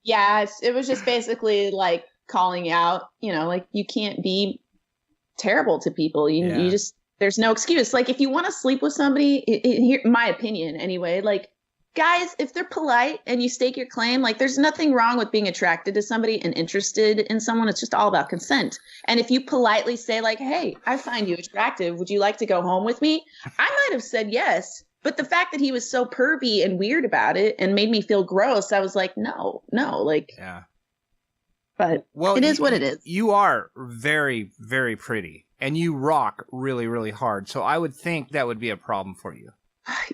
Yeah, it was just basically like calling out, like you can't be terrible to people. You just, there's no excuse. Like if you want to sleep with somebody, here, my opinion anyway, like guys, if they're polite and you stake your claim, like there's nothing wrong with being attracted to somebody and interested in someone. It's just all about consent. And if you politely say like, hey, I find you attractive. Would you like to go home with me? I might have said yes. But the fact that he was so pervy and weird about it and made me feel gross, I was like, no, like, yeah. But it is what it is. You are very, very pretty and you rock really, really hard. So I would think that would be a problem for you.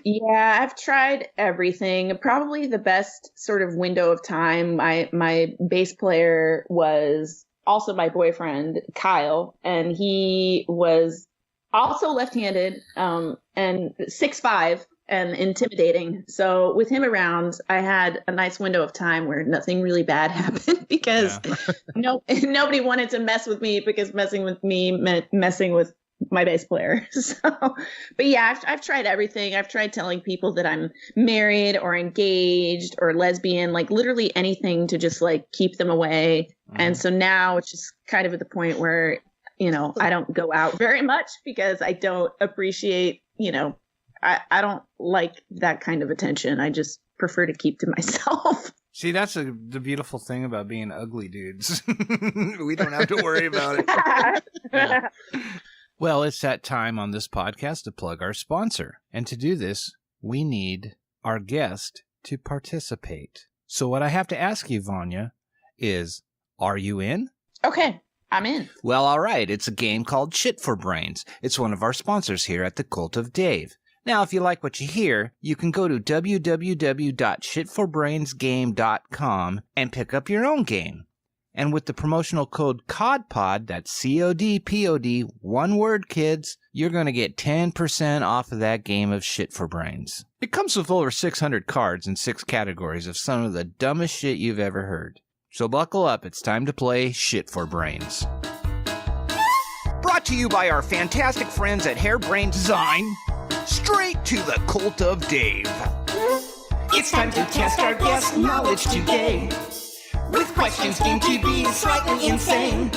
Yeah, I've tried everything. Probably the best sort of window of time. My bass player was also my boyfriend, Kyle, and he was also left-handed and 6'5" and intimidating. So with him around, I had a nice window of time where nothing really bad happened because nobody wanted to mess with me because messing with me meant messing with my bass player. So, but yeah, I've tried everything. I've tried telling people that I'm married or engaged or lesbian, like literally anything to just like keep them away. Mm-hmm. And so now it's just kind of at the point where, I don't go out very much because I don't appreciate, I don't like that kind of attention. I just prefer to keep to myself. See, that's the beautiful thing about being ugly dudes. We don't have to worry about it. Yeah. Well, it's that time on this podcast to plug our sponsor. And to do this, we need our guest to participate. So what I have to ask you, Vanja, is, are you in? Okay. I'm in. Well, all right. It's a game called Shit for Brains. It's one of our sponsors here at the Cult of Dave. Now, if you like what you hear, you can go to www.shitforbrainsgame.com and pick up your own game. And with the promotional code CODPOD, that's CODPOD, one word, kids, you're going to get 10% off of that game of Shit for Brains. It comes with over 600 cards in 6 categories of some of the dumbest shit you've ever heard. So buckle up, it's time to play Shit for Brains. Brought to you by our fantastic friends at Hairbrain Design, straight to the Cult of Dave. It's time to test our guest knowledge today. With questions deemed to be slightly insane.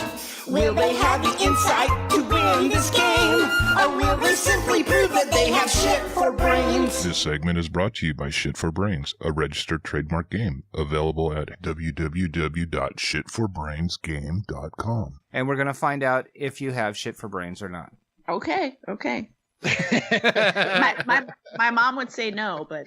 Will they have the insight to win this game? Or will they simply prove that they have shit for brains? This segment is brought to you by Shit for Brains, a registered trademark game available at www.shitforbrainsgame.com. And we're going to find out if you have shit for brains or not. Okay. my mom would say no, but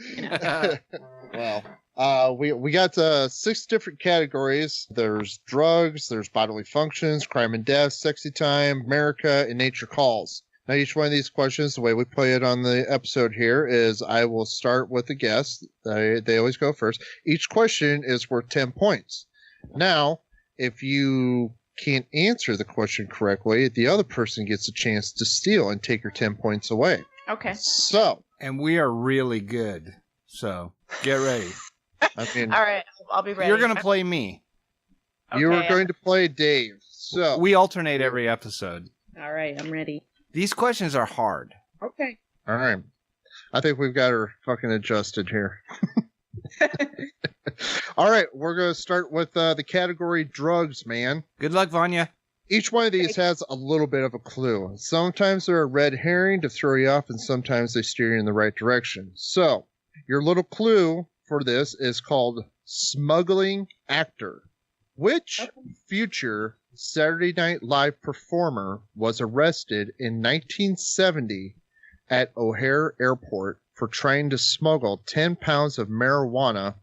Well, we got 6 different categories. There's drugs, there's bodily functions, crime and death, sexy time, America, and nature calls. Now, each one of these questions, the way we play it on the episode here is I will start with the guest. They always go first. Each question is worth 10 points. Now, if you can't answer the question correctly, the other person gets a chance to steal and take your 10 points away. okay. So, And we are really good. So get ready. I mean, All right, I'll be ready. You're going to play me. you are Okay. going to play Dave. So, We alternate every episode. All right, I'm ready. These questions are hard. Okay. all right. I think we've got her fucking adjusted here. All right, we're going to start with the category drugs, man. Good luck, Vanya. Each one of these has a little bit of a clue. Sometimes they're a red herring to throw you off, and sometimes they steer you in the right direction. So, your little clue for this is called smuggling actor. Which future Saturday Night Live performer was arrested in 1970 at O'Hare Airport for trying to smuggle 10 pounds of marijuana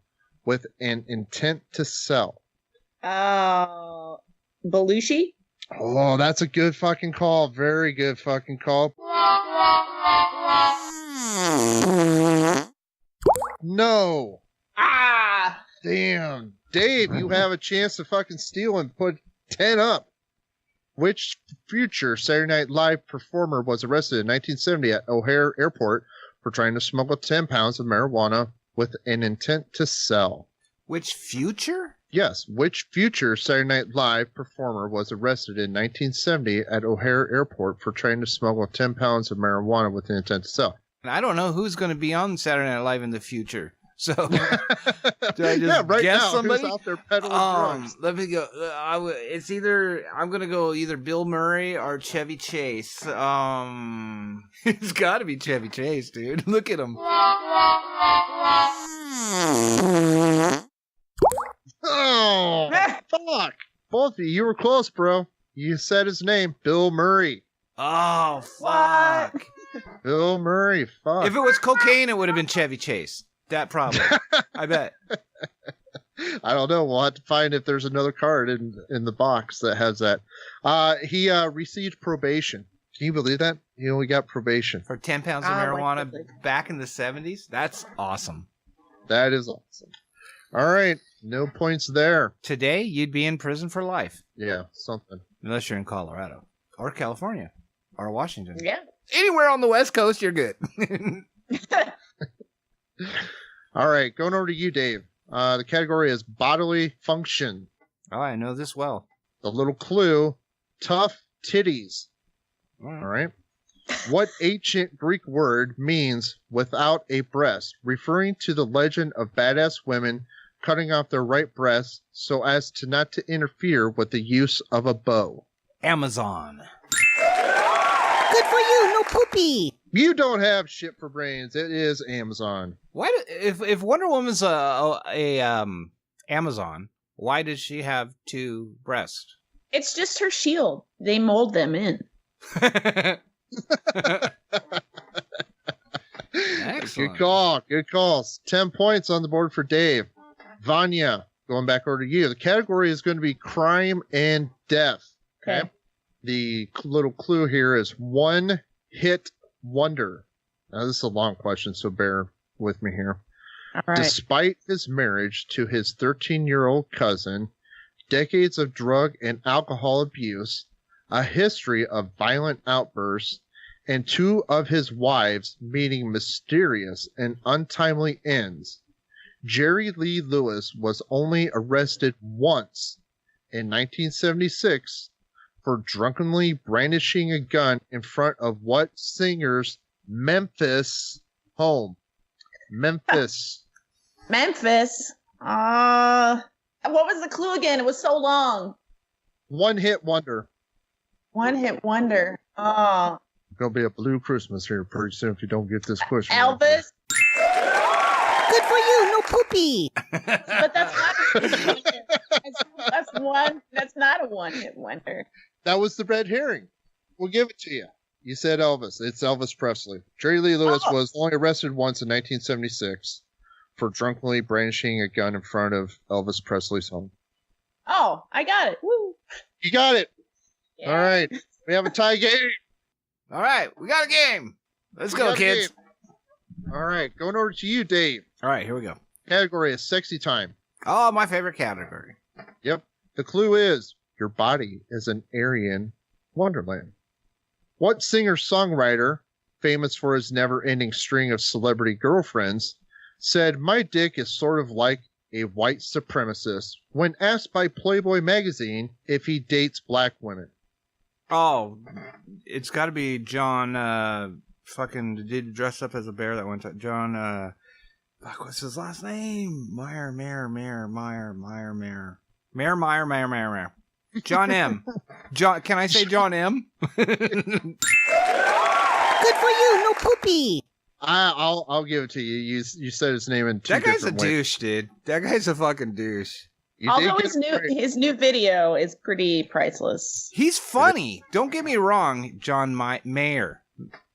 with an intent to sell? Belushi? Oh, that's a good fucking call. Very good fucking call. No. Ah! Damn. Dave, you have a chance to fucking steal and put 10 up. Which future Saturday Night Live performer was arrested in 1970 at O'Hare Airport for trying to smuggle 10 pounds of marijuana with an intent to sell? Which future? Yes, which future Saturday Night Live performer was arrested in 1970 at O'Hare Airport for trying to smuggle 10 pounds of marijuana with an intent to sell? And I don't know who's going to be on Saturday Night Live in the future. So, do I just yeah, right guess now, somebody? who's out there peddling drugs? Let me go. It's either I'm going to go either Bill Murray or Chevy Chase. It's got to be Chevy Chase, dude. Look at him. Oh, fuck. Both of you, you were close, bro. You said his name, Bill Murray. Oh, fuck. Bill Murray, fuck. If it was cocaine, it would have been Chevy Chase. That probably. I bet. I don't know. We'll have to find if there's another card in the box that has that. He received probation. Can you believe that? He only got probation. For 10 pounds of marijuana back in the 70s? That's awesome. That is awesome. All right. No points there. Today, you'd be in prison for life. Yeah, something. Unless you're in Colorado. Or California. Or Washington. Yeah. Anywhere on the West Coast, you're good. All right. Going over to you, Dave. The category is bodily function. Oh, I know this well. The little clue, tough titties. All right. What ancient Greek word means without a breast, referring to the legend of badass women cutting off their right breast so as to not to interfere with the use of a bow? Amazon. Good for you, no poopy. You don't have shit for brains. It is Amazon. Why? If Wonder Woman's a Amazon, why does she have 2 breasts? It's just her shield. They mold them in. Excellent. Good call. Good calls. 10 points on the board for Dave. Vanya, going back over to you. The category is going to be crime and death. Okay. The little clue here is one hit wonder. Now, this is a long question, so bear with me here. All right. Despite his marriage to his 13-year-old cousin, decades of drug and alcohol abuse, a history of violent outbursts, and 2 of his wives meeting mysterious and untimely ends, Jerry Lee Lewis was only arrested once in 1976 for drunkenly brandishing a gun in front of what singer's Memphis home? Memphis. Memphis. What was the clue again? It was so long. One hit wonder. One hit wonder. Oh, Gonna be a blue Christmas here pretty soon if you don't get this question. Elvis. Good for you, no poopy. But that's not a hit wonder. That's not a one hit wonder. That was the red herring. We'll give it to you. You said Elvis. It's Elvis Presley. Jerry Lee Lewis was only arrested once in 1976 for drunkenly brandishing a gun in front of Elvis Presley's home. Oh, I got it. Woo. You got it. Yeah. All right. We have a tie game. All right, we got a game. Let's We go, got a kids. game. All right. Going over to you, Dave. All right, here we go. Category is sexy time. Oh, my favorite category. Yep. The clue is your body is an Aryan wonderland. What singer-songwriter, famous for his never-ending string of celebrity girlfriends, said, "My dick is sort of like a white supremacist," when asked by Playboy magazine if he dates black women? Oh, it's got to be John. Fucking did dress up as a bear that one time. John. Fuck, what's his last name? Meyer. John M. John. Can I say John M? Good for you, no poopy. I'll give it to you. You said his name in two That guy's a different ways. douche, dude. That guy's a fucking douche. You did Although get his it right. video is pretty priceless. He's funny. Don't get me wrong, John Mayer.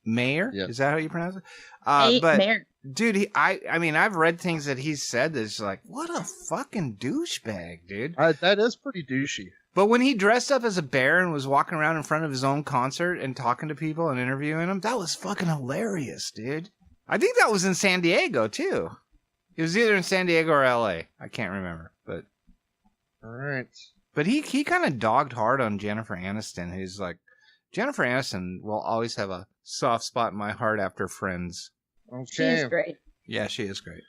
Mayer? Yeah. Is that how you pronounce it? Hey, But Mayor. dude, I mean, I've read things that he's said that's like, what a fucking douchebag, dude. That is pretty douchey. But when he dressed up as a bear and was walking around in front of his own concert and talking to people and interviewing them, that was fucking hilarious, dude. I think that was in San Diego too. It was either in San Diego or LA. I can't remember, but All right. he kind of dogged hard on Jennifer Aniston. He's like, Jennifer Aniston will always have a soft spot in my heart after Friends. She's Okay. great. Yeah, she is great.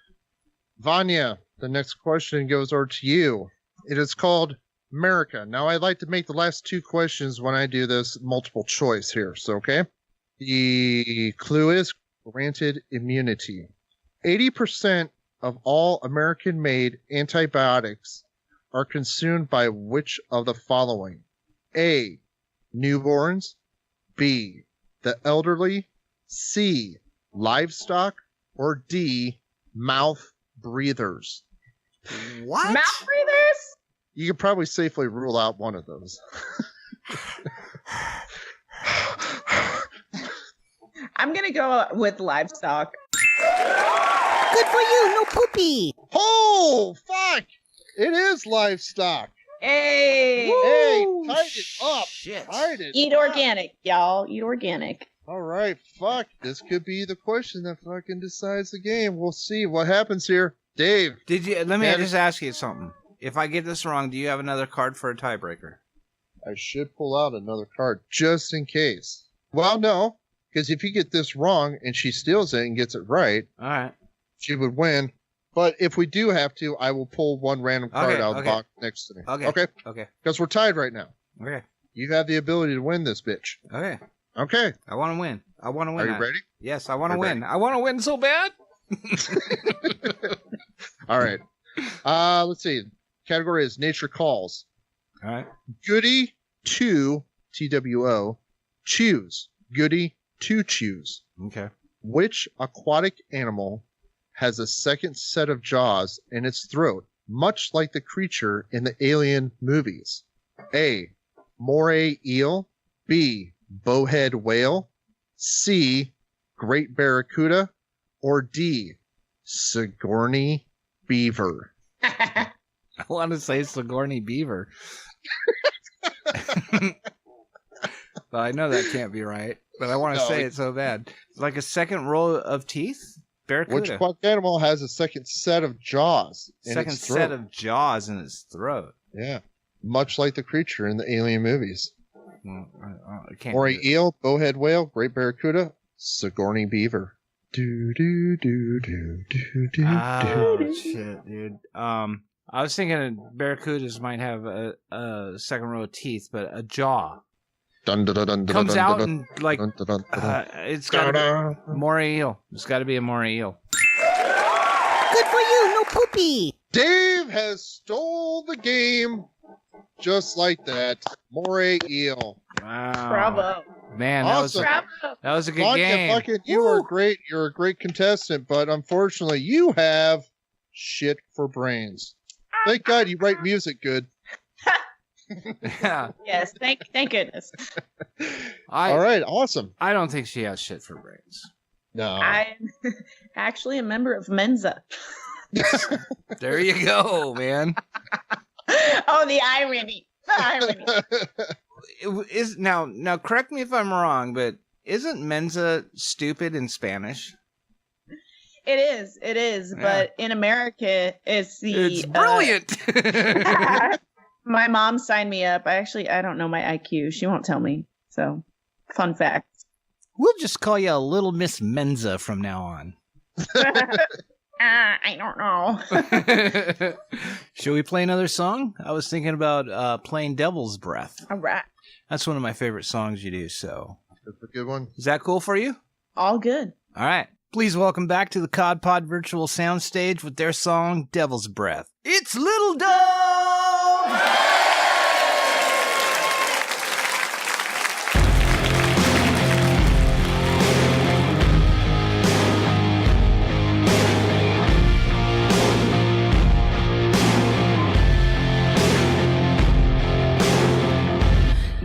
Vanya, the next question goes over to you. It is called America. Now, I'd like to make the last 2 questions when I do this multiple choice here. So, okay? The clue is granted immunity. 80% of all American-made antibiotics are consumed by which of the following? A, newborns. B, the elderly. C, livestock. Or D, mouth breathers. What? Mouth breathers? You could probably safely rule out one of those. I'm gonna go with livestock. Good for you, no poopy. Oh, fuck! It is livestock. Hey, Hey, tied it up. Shit. Tied it eat up. organic, y'all. Eat organic. All right, fuck. This could be the question that fucking decides the game. We'll see what happens here. Dave. Did you? Let me Yeah, just ask you something. If I get this wrong, do you have another card for a tiebreaker? I should pull out another card just in case. Well, no, because if you get this wrong and she steals it and gets it right, All right. she would win. But if we do have to, I will pull one random card Okay, out of the okay. box next to me. Okay. Okay? Okay. Because we're tied right now. Okay. You have the ability to win this bitch. Okay. Okay. I want to win. I want to win. Are you that. ready? Yes, I want to Are you win. ready? I want to win so bad. All right. Let's see. Category is Nature Calls. All right. Goody to TWO. Choose. Goody to choose. Okay. Which aquatic animal has a second set of jaws in its throat, much like the creature in the Alien movies? A, moray eel. B, bowhead whale. C, great barracuda. Or D, Sigourney beaver. I want to say Sigourney Beaver. But I know that can't be right. But I want to say it so bad. Like a second row of teeth? Barracuda. Which quack animal has a second set of jaws in Second its throat? set of jaws in its throat. Yeah. Much like the creature in the Alien movies. Well, I can't. Moray do it. eel, bowhead whale, great barracuda, Sigourney beaver. Do do do do do do. Oh shit, dude. I was thinking barracudas might have a second row of teeth, but a jaw Dun, dun, dun, dun, dun, comes dun, out dun, and like dun, dun, dun, dun. it's got to be moray eel. It's got to be a moray eel. Good for you, no poopy. Dave has stole the game just like that. Moray eel. Wow, Bravo. man, Awesome. that was a good Vanja, game. fucking, you are great. You're a great contestant, but unfortunately, you have shit for brains. Thank God you write music good. Yeah, Yes, thank goodness. I All right, awesome. I don't think she has shit for brains. No. I'm actually a member of Mensa. There you go, man. Oh, the irony. The irony. Is now correct me if I'm wrong, but isn't Mensa stupid in Spanish? It is, Yeah. but in America, it's It's brilliant. My mom signed me up. I don't know my IQ. She won't tell me. So, fun fact. We'll just call you a little Miss Mensa from now on. I don't know. Should we play another song? I was thinking about playing Devil's Breath. All right. That's one of my favorite songs you do, so. That's a good one. Is that cool for you? All good. All right. Please welcome back to the Cod Pod Virtual Soundstage with their song, Devil's Breath. It's Little Dove!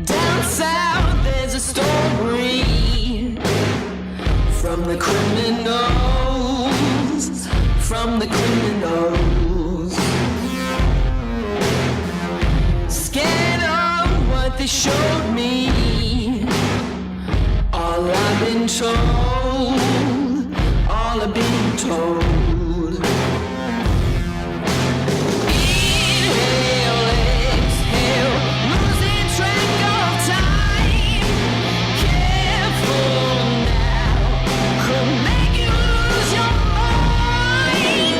Down south, there's a story from the criminals, from the criminals. Scared of what they showed me. All I've been told, all I've been told. Inhale, exhale, losing track of time. Careful now, could make you lose your mind.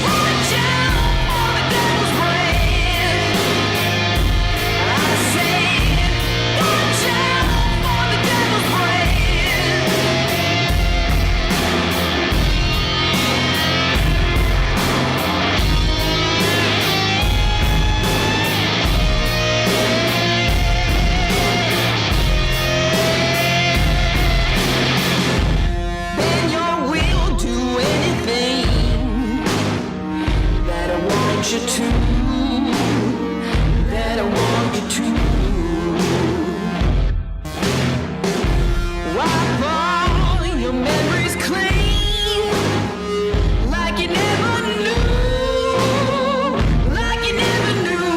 Watch out for the devil's breath. I said, watch out for the devil's breath. Then your will do anything that I want you to, that I want you to. Wipe all your memories clean, like you never knew, like you never knew.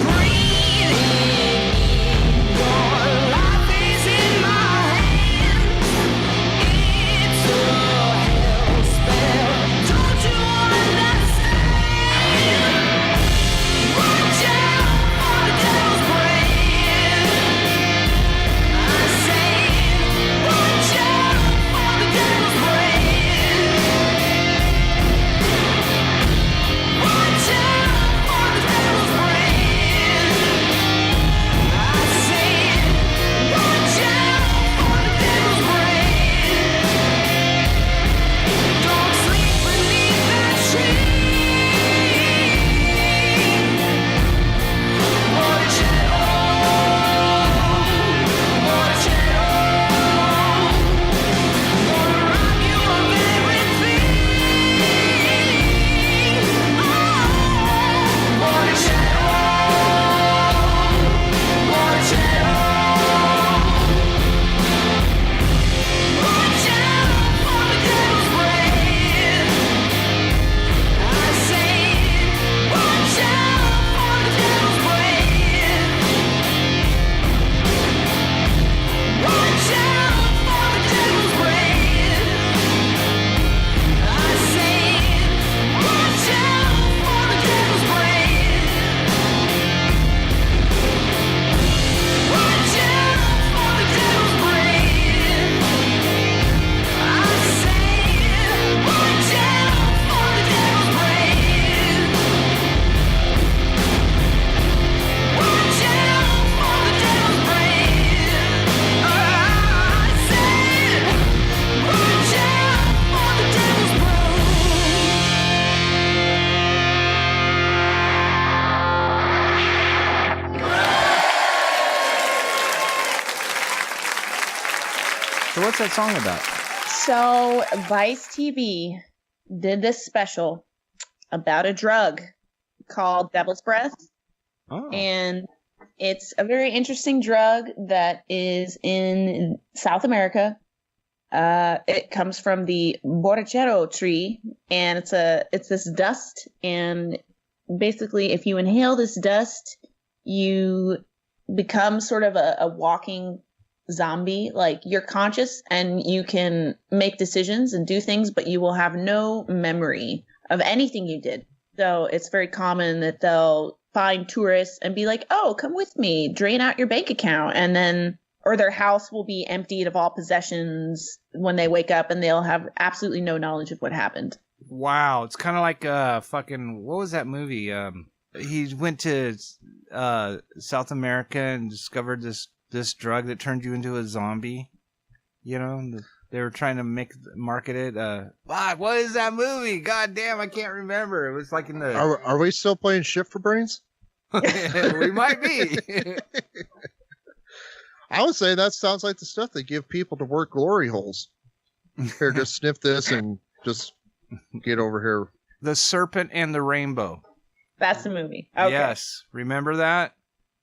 Breathe in, your life is in my hands. It's a hell spell. Don't you that song about? So Vice TV did this special about a drug called Devil's Breath. Oh. And it's a very interesting drug that is in South America. It comes from the borrachero tree, and it's this dust. And basically, if you inhale this dust, you become sort of a walking zombie. Like, you're conscious and you can make decisions and do things, but you will have no memory of anything you did. So it's very common that they'll find tourists and be like, oh, come with me, drain out your bank account. And then, or their house will be emptied of all possessions when they wake up, and they'll have absolutely no knowledge of what happened. Wow. It's kind of like fucking, what was that movie? He went to South America and discovered this drug that turned you into a zombie. You know, they were trying to market it. Fuck, what is that movie? God damn, I can't remember. It was like in the... Are we still playing Shit for Brains? We might be. I would say that sounds like the stuff they give people to work glory holes. Here, just sniff this and just get over here. The Serpent and the Rainbow. That's the movie. Okay. Yes. Remember that?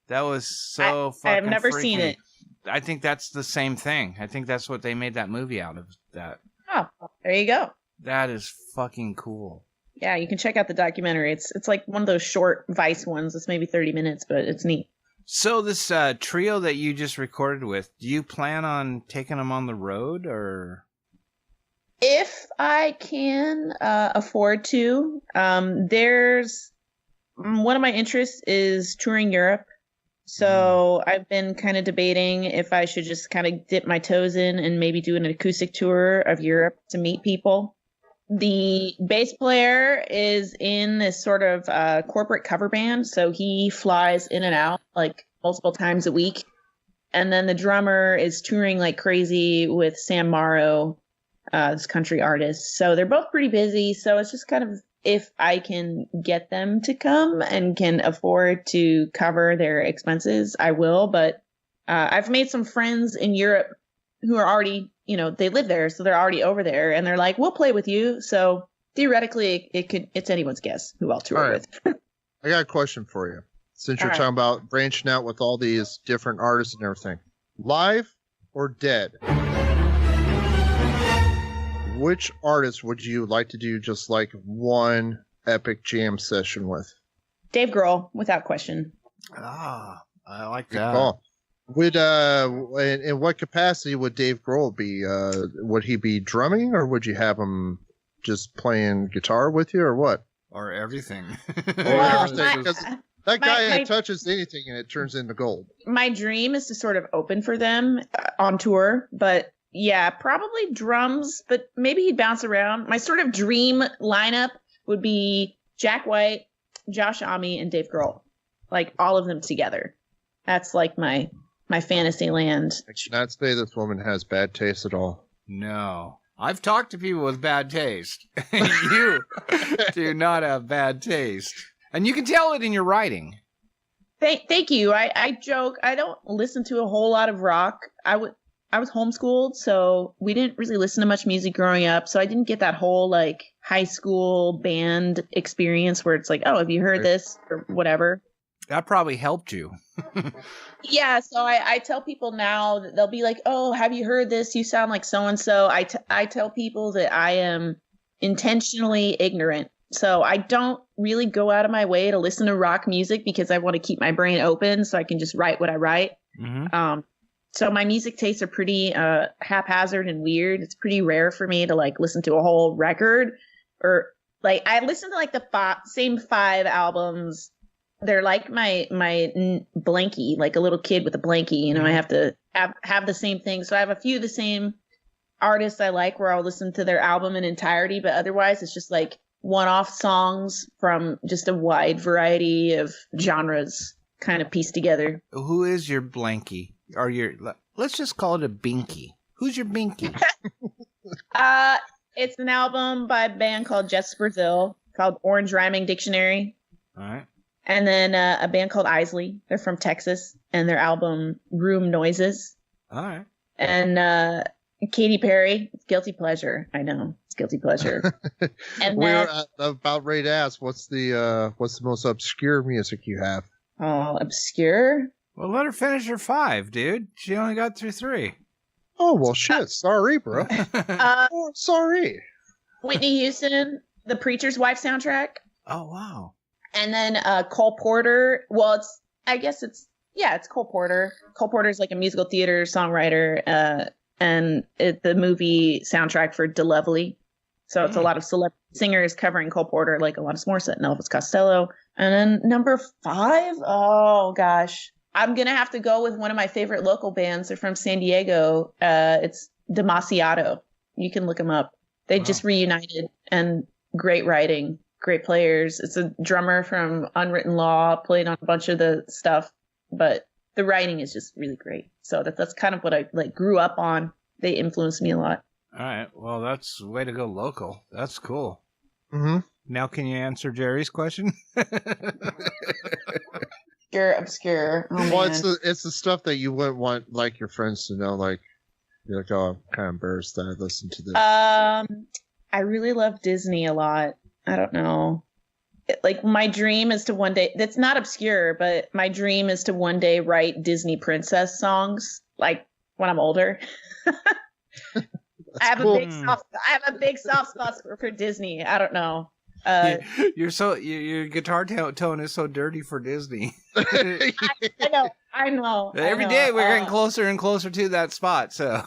That was so fucking I have never seen freaky. it. I think that's the same thing. I think that's what they made that movie out of. That. Oh, there you go. That is fucking cool. Yeah, you can check out the documentary. It's like one of those short Vice ones. It's maybe 30 minutes, but it's neat. So this trio that you just recorded with, do you plan on taking them on the road, or? If I can afford to, there's one of my interests is touring Europe. So I've been kind of debating if I should just kind of dip my toes in and maybe do an acoustic tour of Europe to meet people. The bass player is in this sort of corporate cover band, so he flies in and out like multiple times a week. And then the drummer is touring like crazy with Sam Morrow, this country artist. So they're both pretty busy. So it's just kind of if I can get them to come and can afford to cover their expenses, I will. But I've made some friends in Europe who are already, you know, they live there, so they're already over there, and they're like, we'll play with you. So theoretically, it's anyone's guess who I'll tour with. I got a question for you. Since you're talking about branching out with all these different artists and everything, live or dead? Which artist would you like to do just like one epic jam session with? Dave Grohl, without question. Ah, I like Good that. call. Would in what capacity would Dave Grohl be? Would he be drumming, or would you have him just playing guitar with you, or what? Or everything. Well, Because that guy my- touches anything and it turns into gold. My dream is to sort of open for them on tour, but yeah, probably drums, but maybe he'd bounce around. My sort of dream lineup would be Jack White, Josh Homme, and Dave Grohl. Like all of them together. That's like my fantasy land. I should not say this woman has bad taste at all. No. I've talked to people with bad taste. You do not have bad taste. And you can tell it in your writing. Thank you. I joke. I don't listen to a whole lot of rock. I was homeschooled, so we didn't really listen to much music growing up. So I didn't get that whole like high school band experience where it's like, oh, have you heard this or whatever? That probably helped you. Yeah, so I tell people now that they'll be like, oh, have you heard this? You sound like so-and-so. I tell people that I am intentionally ignorant. So I don't really go out of my way to listen to rock music because I want to keep my brain open so I can just write what I write. Mm-hmm. So my music tastes are pretty haphazard and weird. It's pretty rare for me to like listen to a whole record, or like I listen to like the same 5 albums. They're like my blankie, like a little kid with a blankie. You know, I have to have the same thing. So I have a few of the same artists I like where I'll listen to their album in entirety, but otherwise it's just like one-off songs from just a wide variety of genres kind of pieced together. Who is your blankie? Or your, let's just call it a binky. Who's your binky? It's an album by a band called Jess Brazil called Orange Rhyming Dictionary. All right. And then a band called Isley. They're from Texas, and their album Room Noises. All right. And Katy Perry, guilty pleasure. I know, it's guilty pleasure. And We're then, about ready to ask, what's the most obscure music you have? obscure. Well, let her finish her 5, dude. She only got through 3. Oh, well, shit. Sorry, bro. Oh, sorry. Whitney Houston, The Preacher's Wife soundtrack. Oh, wow. And then Cole Porter. Well, it's Cole Porter. Cole Porter's like a musical theater songwriter, and the movie soundtrack for DeLovely. So it's a lot of celebrity singers covering Cole Porter, like Alanis Morissette and Elvis Costello. And then number 5, oh gosh, I'm gonna have to go with one of my favorite local bands. They're from San Diego. It's Demasiado. You can look them up. They just reunited, and great writing, great players. It's a drummer from Unwritten Law, played on a bunch of the stuff, but the writing is just really great. So that's kind of what I grew up on. They influenced me a lot. All right. Well, that's way to go local. That's cool. Mm-hmm. Now, can you answer Jerry's question? Obscure. Oh, Well, man. it's the stuff that you wouldn't want like your friends to know. Like, you're like, oh, I'm kind of embarrassed that I listened to this. I really love Disney a lot. I don't know. My dream is to one day, that's not obscure, but my dream is to one day write Disney princess songs, like when I'm older. I have cool. a big soft spot for Disney. I don't know. Your guitar tone is so dirty for Disney. I know. Every day we're getting closer and closer to that spot. So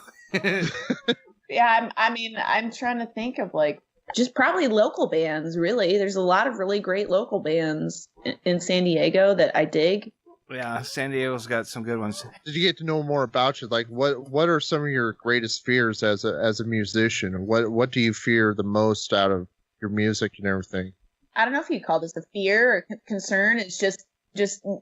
yeah, I'm trying to think of just probably local bands. Really, there's a lot of really great local bands in San Diego that I dig. yeah, San Diego's got some good ones. Did you get to know more about you? Like, what are some of your greatest fears as a musician? And what do you fear the most out of your music and everything? I don't know if you call this a fear or concern. It's just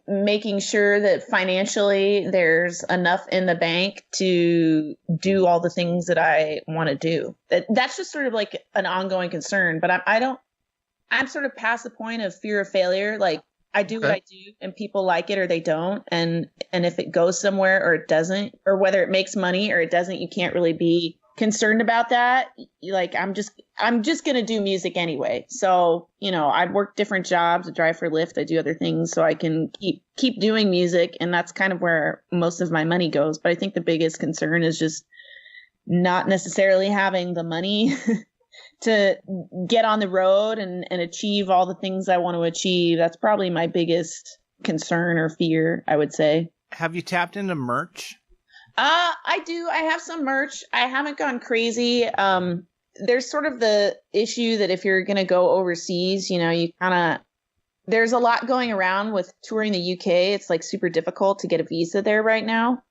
making sure that financially there's enough in the bank to do all the things that I want to do. That's just sort of like an ongoing concern. But I'm sort of past the point of fear of failure. Like, I do what I do and people like it or they don't. And if it goes somewhere or it doesn't, or whether it makes money or it doesn't, you can't really be concerned about that. Like, I'm just going to do music anyway. So, I work different jobs, I drive for Lyft, I do other things so I can keep doing music. And that's kind of where most of my money goes. But I think the biggest concern is just not necessarily having the money to get on the road and achieve all the things I want to achieve. That's probably my biggest concern or fear, I would say. Have you tapped into merch? I do. I have some merch. I haven't gone crazy. There's sort of the issue that if you're going to go overseas, there's a lot going around with touring the UK. It's super difficult to get a visa there right now.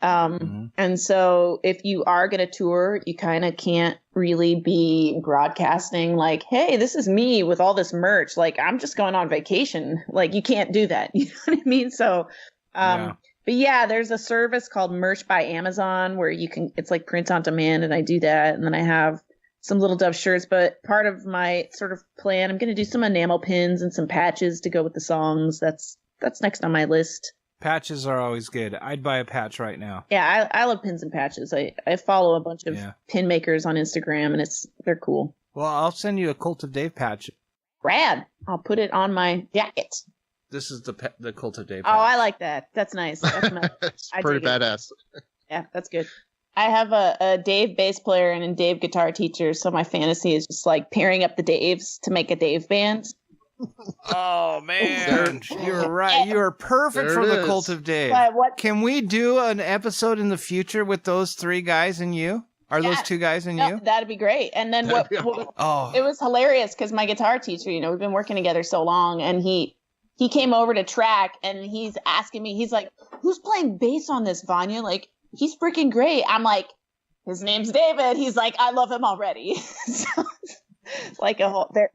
And so if you are going to tour, you kind of can't really be broadcasting like, hey, this is me with all this merch. Like, I'm just going on vacation. Like, you can't do that. You know what I mean? So, But yeah, there's a service called Merch by Amazon where it's like print on demand, and I do that. And then I have some Little Dove shirts, but part of my sort of plan, I'm going to do some enamel pins and some patches to go with the songs. That's next on my list. Patches are always good. I'd buy a patch right now. Yeah, I love pins and patches. I follow a bunch of pin makers on Instagram, and they're cool. Well, I'll send you a Cult of Dave patch. Rad. I'll put it on my jacket. This is the Cult of Dave patch. Oh, I like that. That's nice. That's nice. It's pretty badass. Yeah, that's good. I have a Dave bass player and a Dave guitar teacher, so my fantasy is just pairing up the Daves to make a Dave band. Oh man, you're right. You are perfect for the Cult of Dave. Can we do an episode in the future with those 3 guys and you? Are those 2 guys and you? That'd be great. And then it was hilarious because my guitar teacher, we've been working together so long, and he came over to track and he's asking me, he's like, who's playing bass on this, Vanya? Like, he's freaking great. I'm like, his name's David. He's like, I love him already. So it's like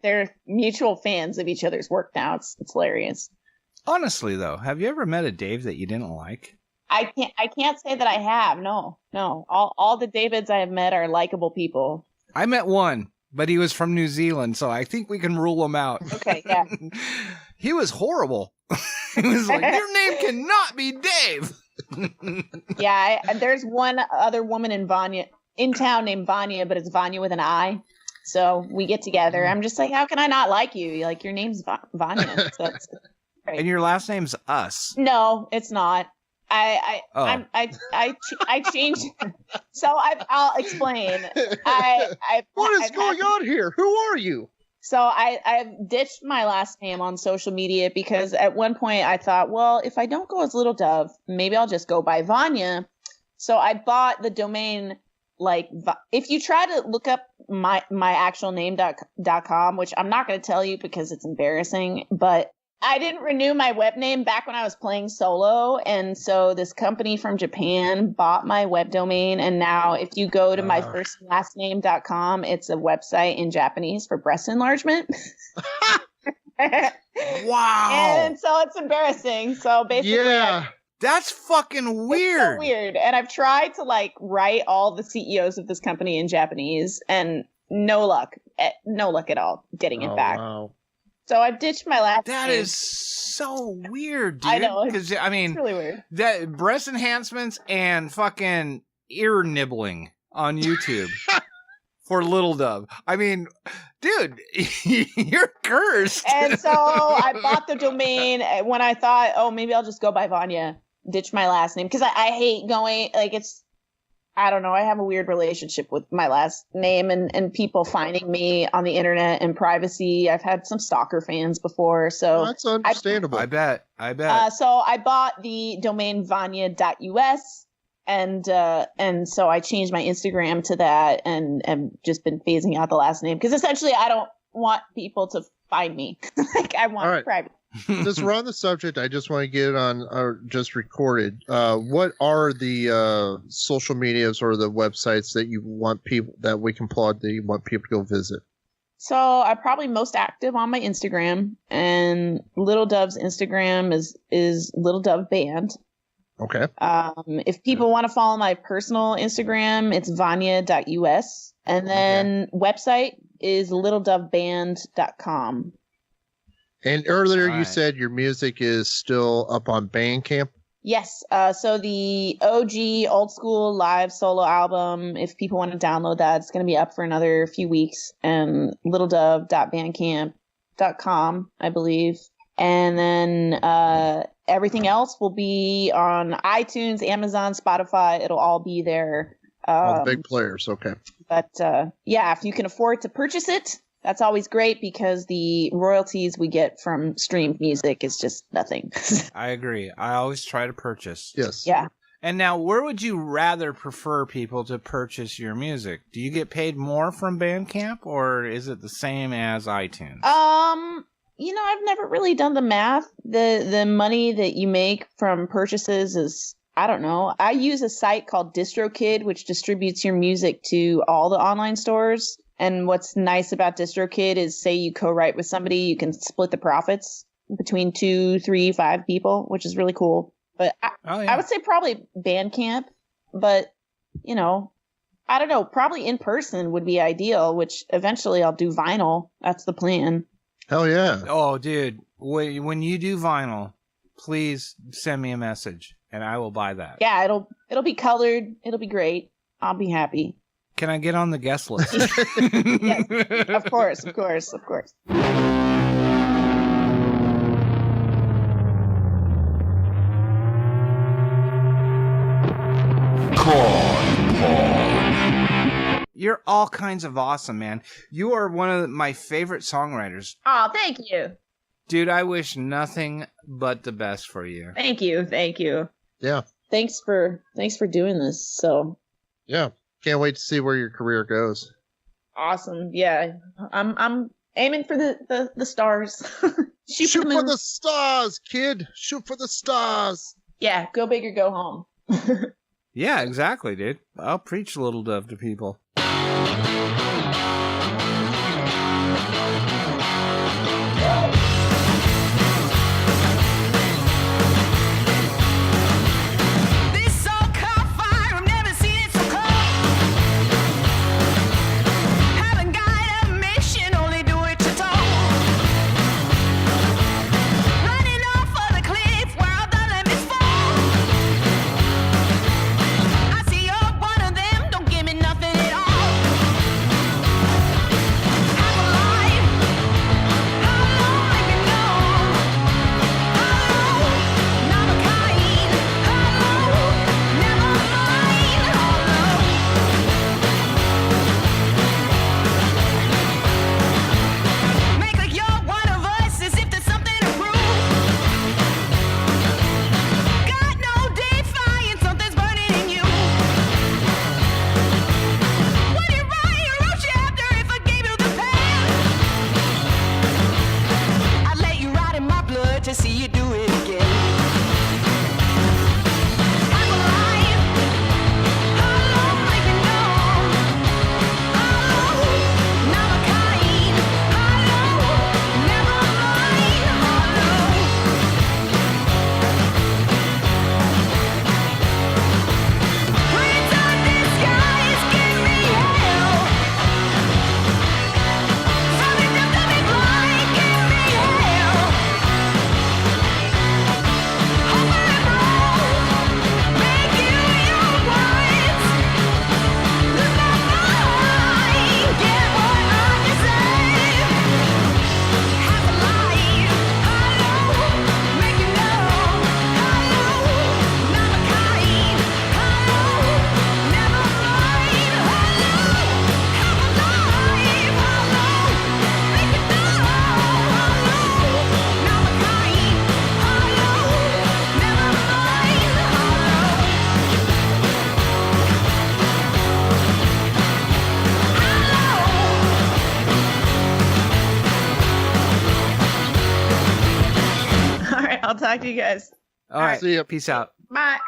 they're mutual fans of each other's work now. It's hilarious. Honestly though, have you ever met a Dave that you didn't like? I can't say that I have. No. All the Davids I have met are likable people. I met one, but he was from New Zealand, so I think we can rule him out. Okay, yeah. He was horrible. He was like, your name cannot be Dave. Yeah, there's one other woman in Vanya in town named Vanya, but it's Vanya with an I. So we get together. I'm just like, how can I not like you? Like, your name's Vanya. So it's great. And your last name's Us. No, it's not. I changed. So I'll explain. What is going on here? Who are you? So I ditched my last name on social media because at one point I thought, well, if I don't go as Little Dove, maybe I'll just go by Vanya. So I bought the domain, like, if you try to look up my actual name.com, which I'm not going to tell you because it's embarrassing, but I didn't renew my web name back when I was playing solo. And so this company from Japan bought my web domain. And now if you go to my firstlastname.com, it's a website in Japanese for breast enlargement. Wow. And so it's embarrassing. So basically, That's fucking weird. It's so weird. And I've tried to like write all the CEOs of this company in Japanese and no luck. No luck at all getting it back. Wow. So I've ditched my last name. That is so weird, dude. I know. Because, I mean, It's really weird. that breast enhancements and fucking ear nibbling on YouTube for Little Dove. I mean, dude, you're cursed. And so I bought the domain when I thought, oh, maybe I'll just go by Vanya, ditch my last name. Because I hate going, like, I don't know. I have a weird relationship with my last name and people finding me on the internet and privacy. I've had some stalker fans before. So That's understandable. I bet. so I bought the domain vanya.us. And so I changed my Instagram to that and just been phasing out the last name because essentially I don't want people to find me. Like, I want private. Since we're on the subject, I just want to get it on just recorded. What are the social medias or the websites that you want people that we can plug that you want people to go visit? So I'm probably most active on my Instagram, and Little Dove's Instagram is Little Dove Band. Okay. If people want to follow my personal Instagram, it's vanya.us. And then website is littledoveband.com. And earlier you Right. said your music is still up on Bandcamp. Yes. So the OG old school live solo album, if people want to download that, it's going to be up for another few weeks. And littledove.bandcamp.com, I believe. And then everything else will be on iTunes, Amazon, Spotify. It'll all be there. All the big players. Okay. But yeah, if you can afford to purchase it, that's always great because the royalties we get from streamed music is just nothing. I agree. I always try to purchase. Yes. Yeah. And now, where would you rather prefer people to purchase your music? Do you get paid more from Bandcamp, or is it the same as iTunes? I've never really done the math. The money that you make from purchases is, I don't know. I use a site called DistroKid, which distributes your music to all the online stores. And what's nice about DistroKid is, say you co-write with somebody, you can split the profits between 2, 3, 5 people, which is really cool. But I would say probably Bandcamp, but, I don't know, probably in person would be ideal, which eventually I'll do vinyl. That's the plan. Hell yeah. Oh, dude, when you do vinyl, please send me a message, and I will buy that. Yeah, it'll be colored. It'll be great. I'll be happy. Can I get on the guest list? Yes, of course. You're all kinds of awesome, man. You are one of my favorite songwriters. Oh, thank you. Dude, I wish nothing but the best for you. Thank you. Yeah. Thanks for doing this. So Yeah. Can't wait to see where your career goes. awesome. Yeah. I'm aiming for the stars. Shoot Shoot for the for moon. the stars, kid. Shoot for the stars. Yeah, go big or go home. Yeah, exactly, dude. I'll preach Little Dove to people. This so caught fire, I've never seen it so cold. Haven't got a mission, only do it you're told. Running off of the cliff where all the limits fall. I see you're one of them, don't give me nothing talk to you guys. All right. See ya. Peace out. Bye.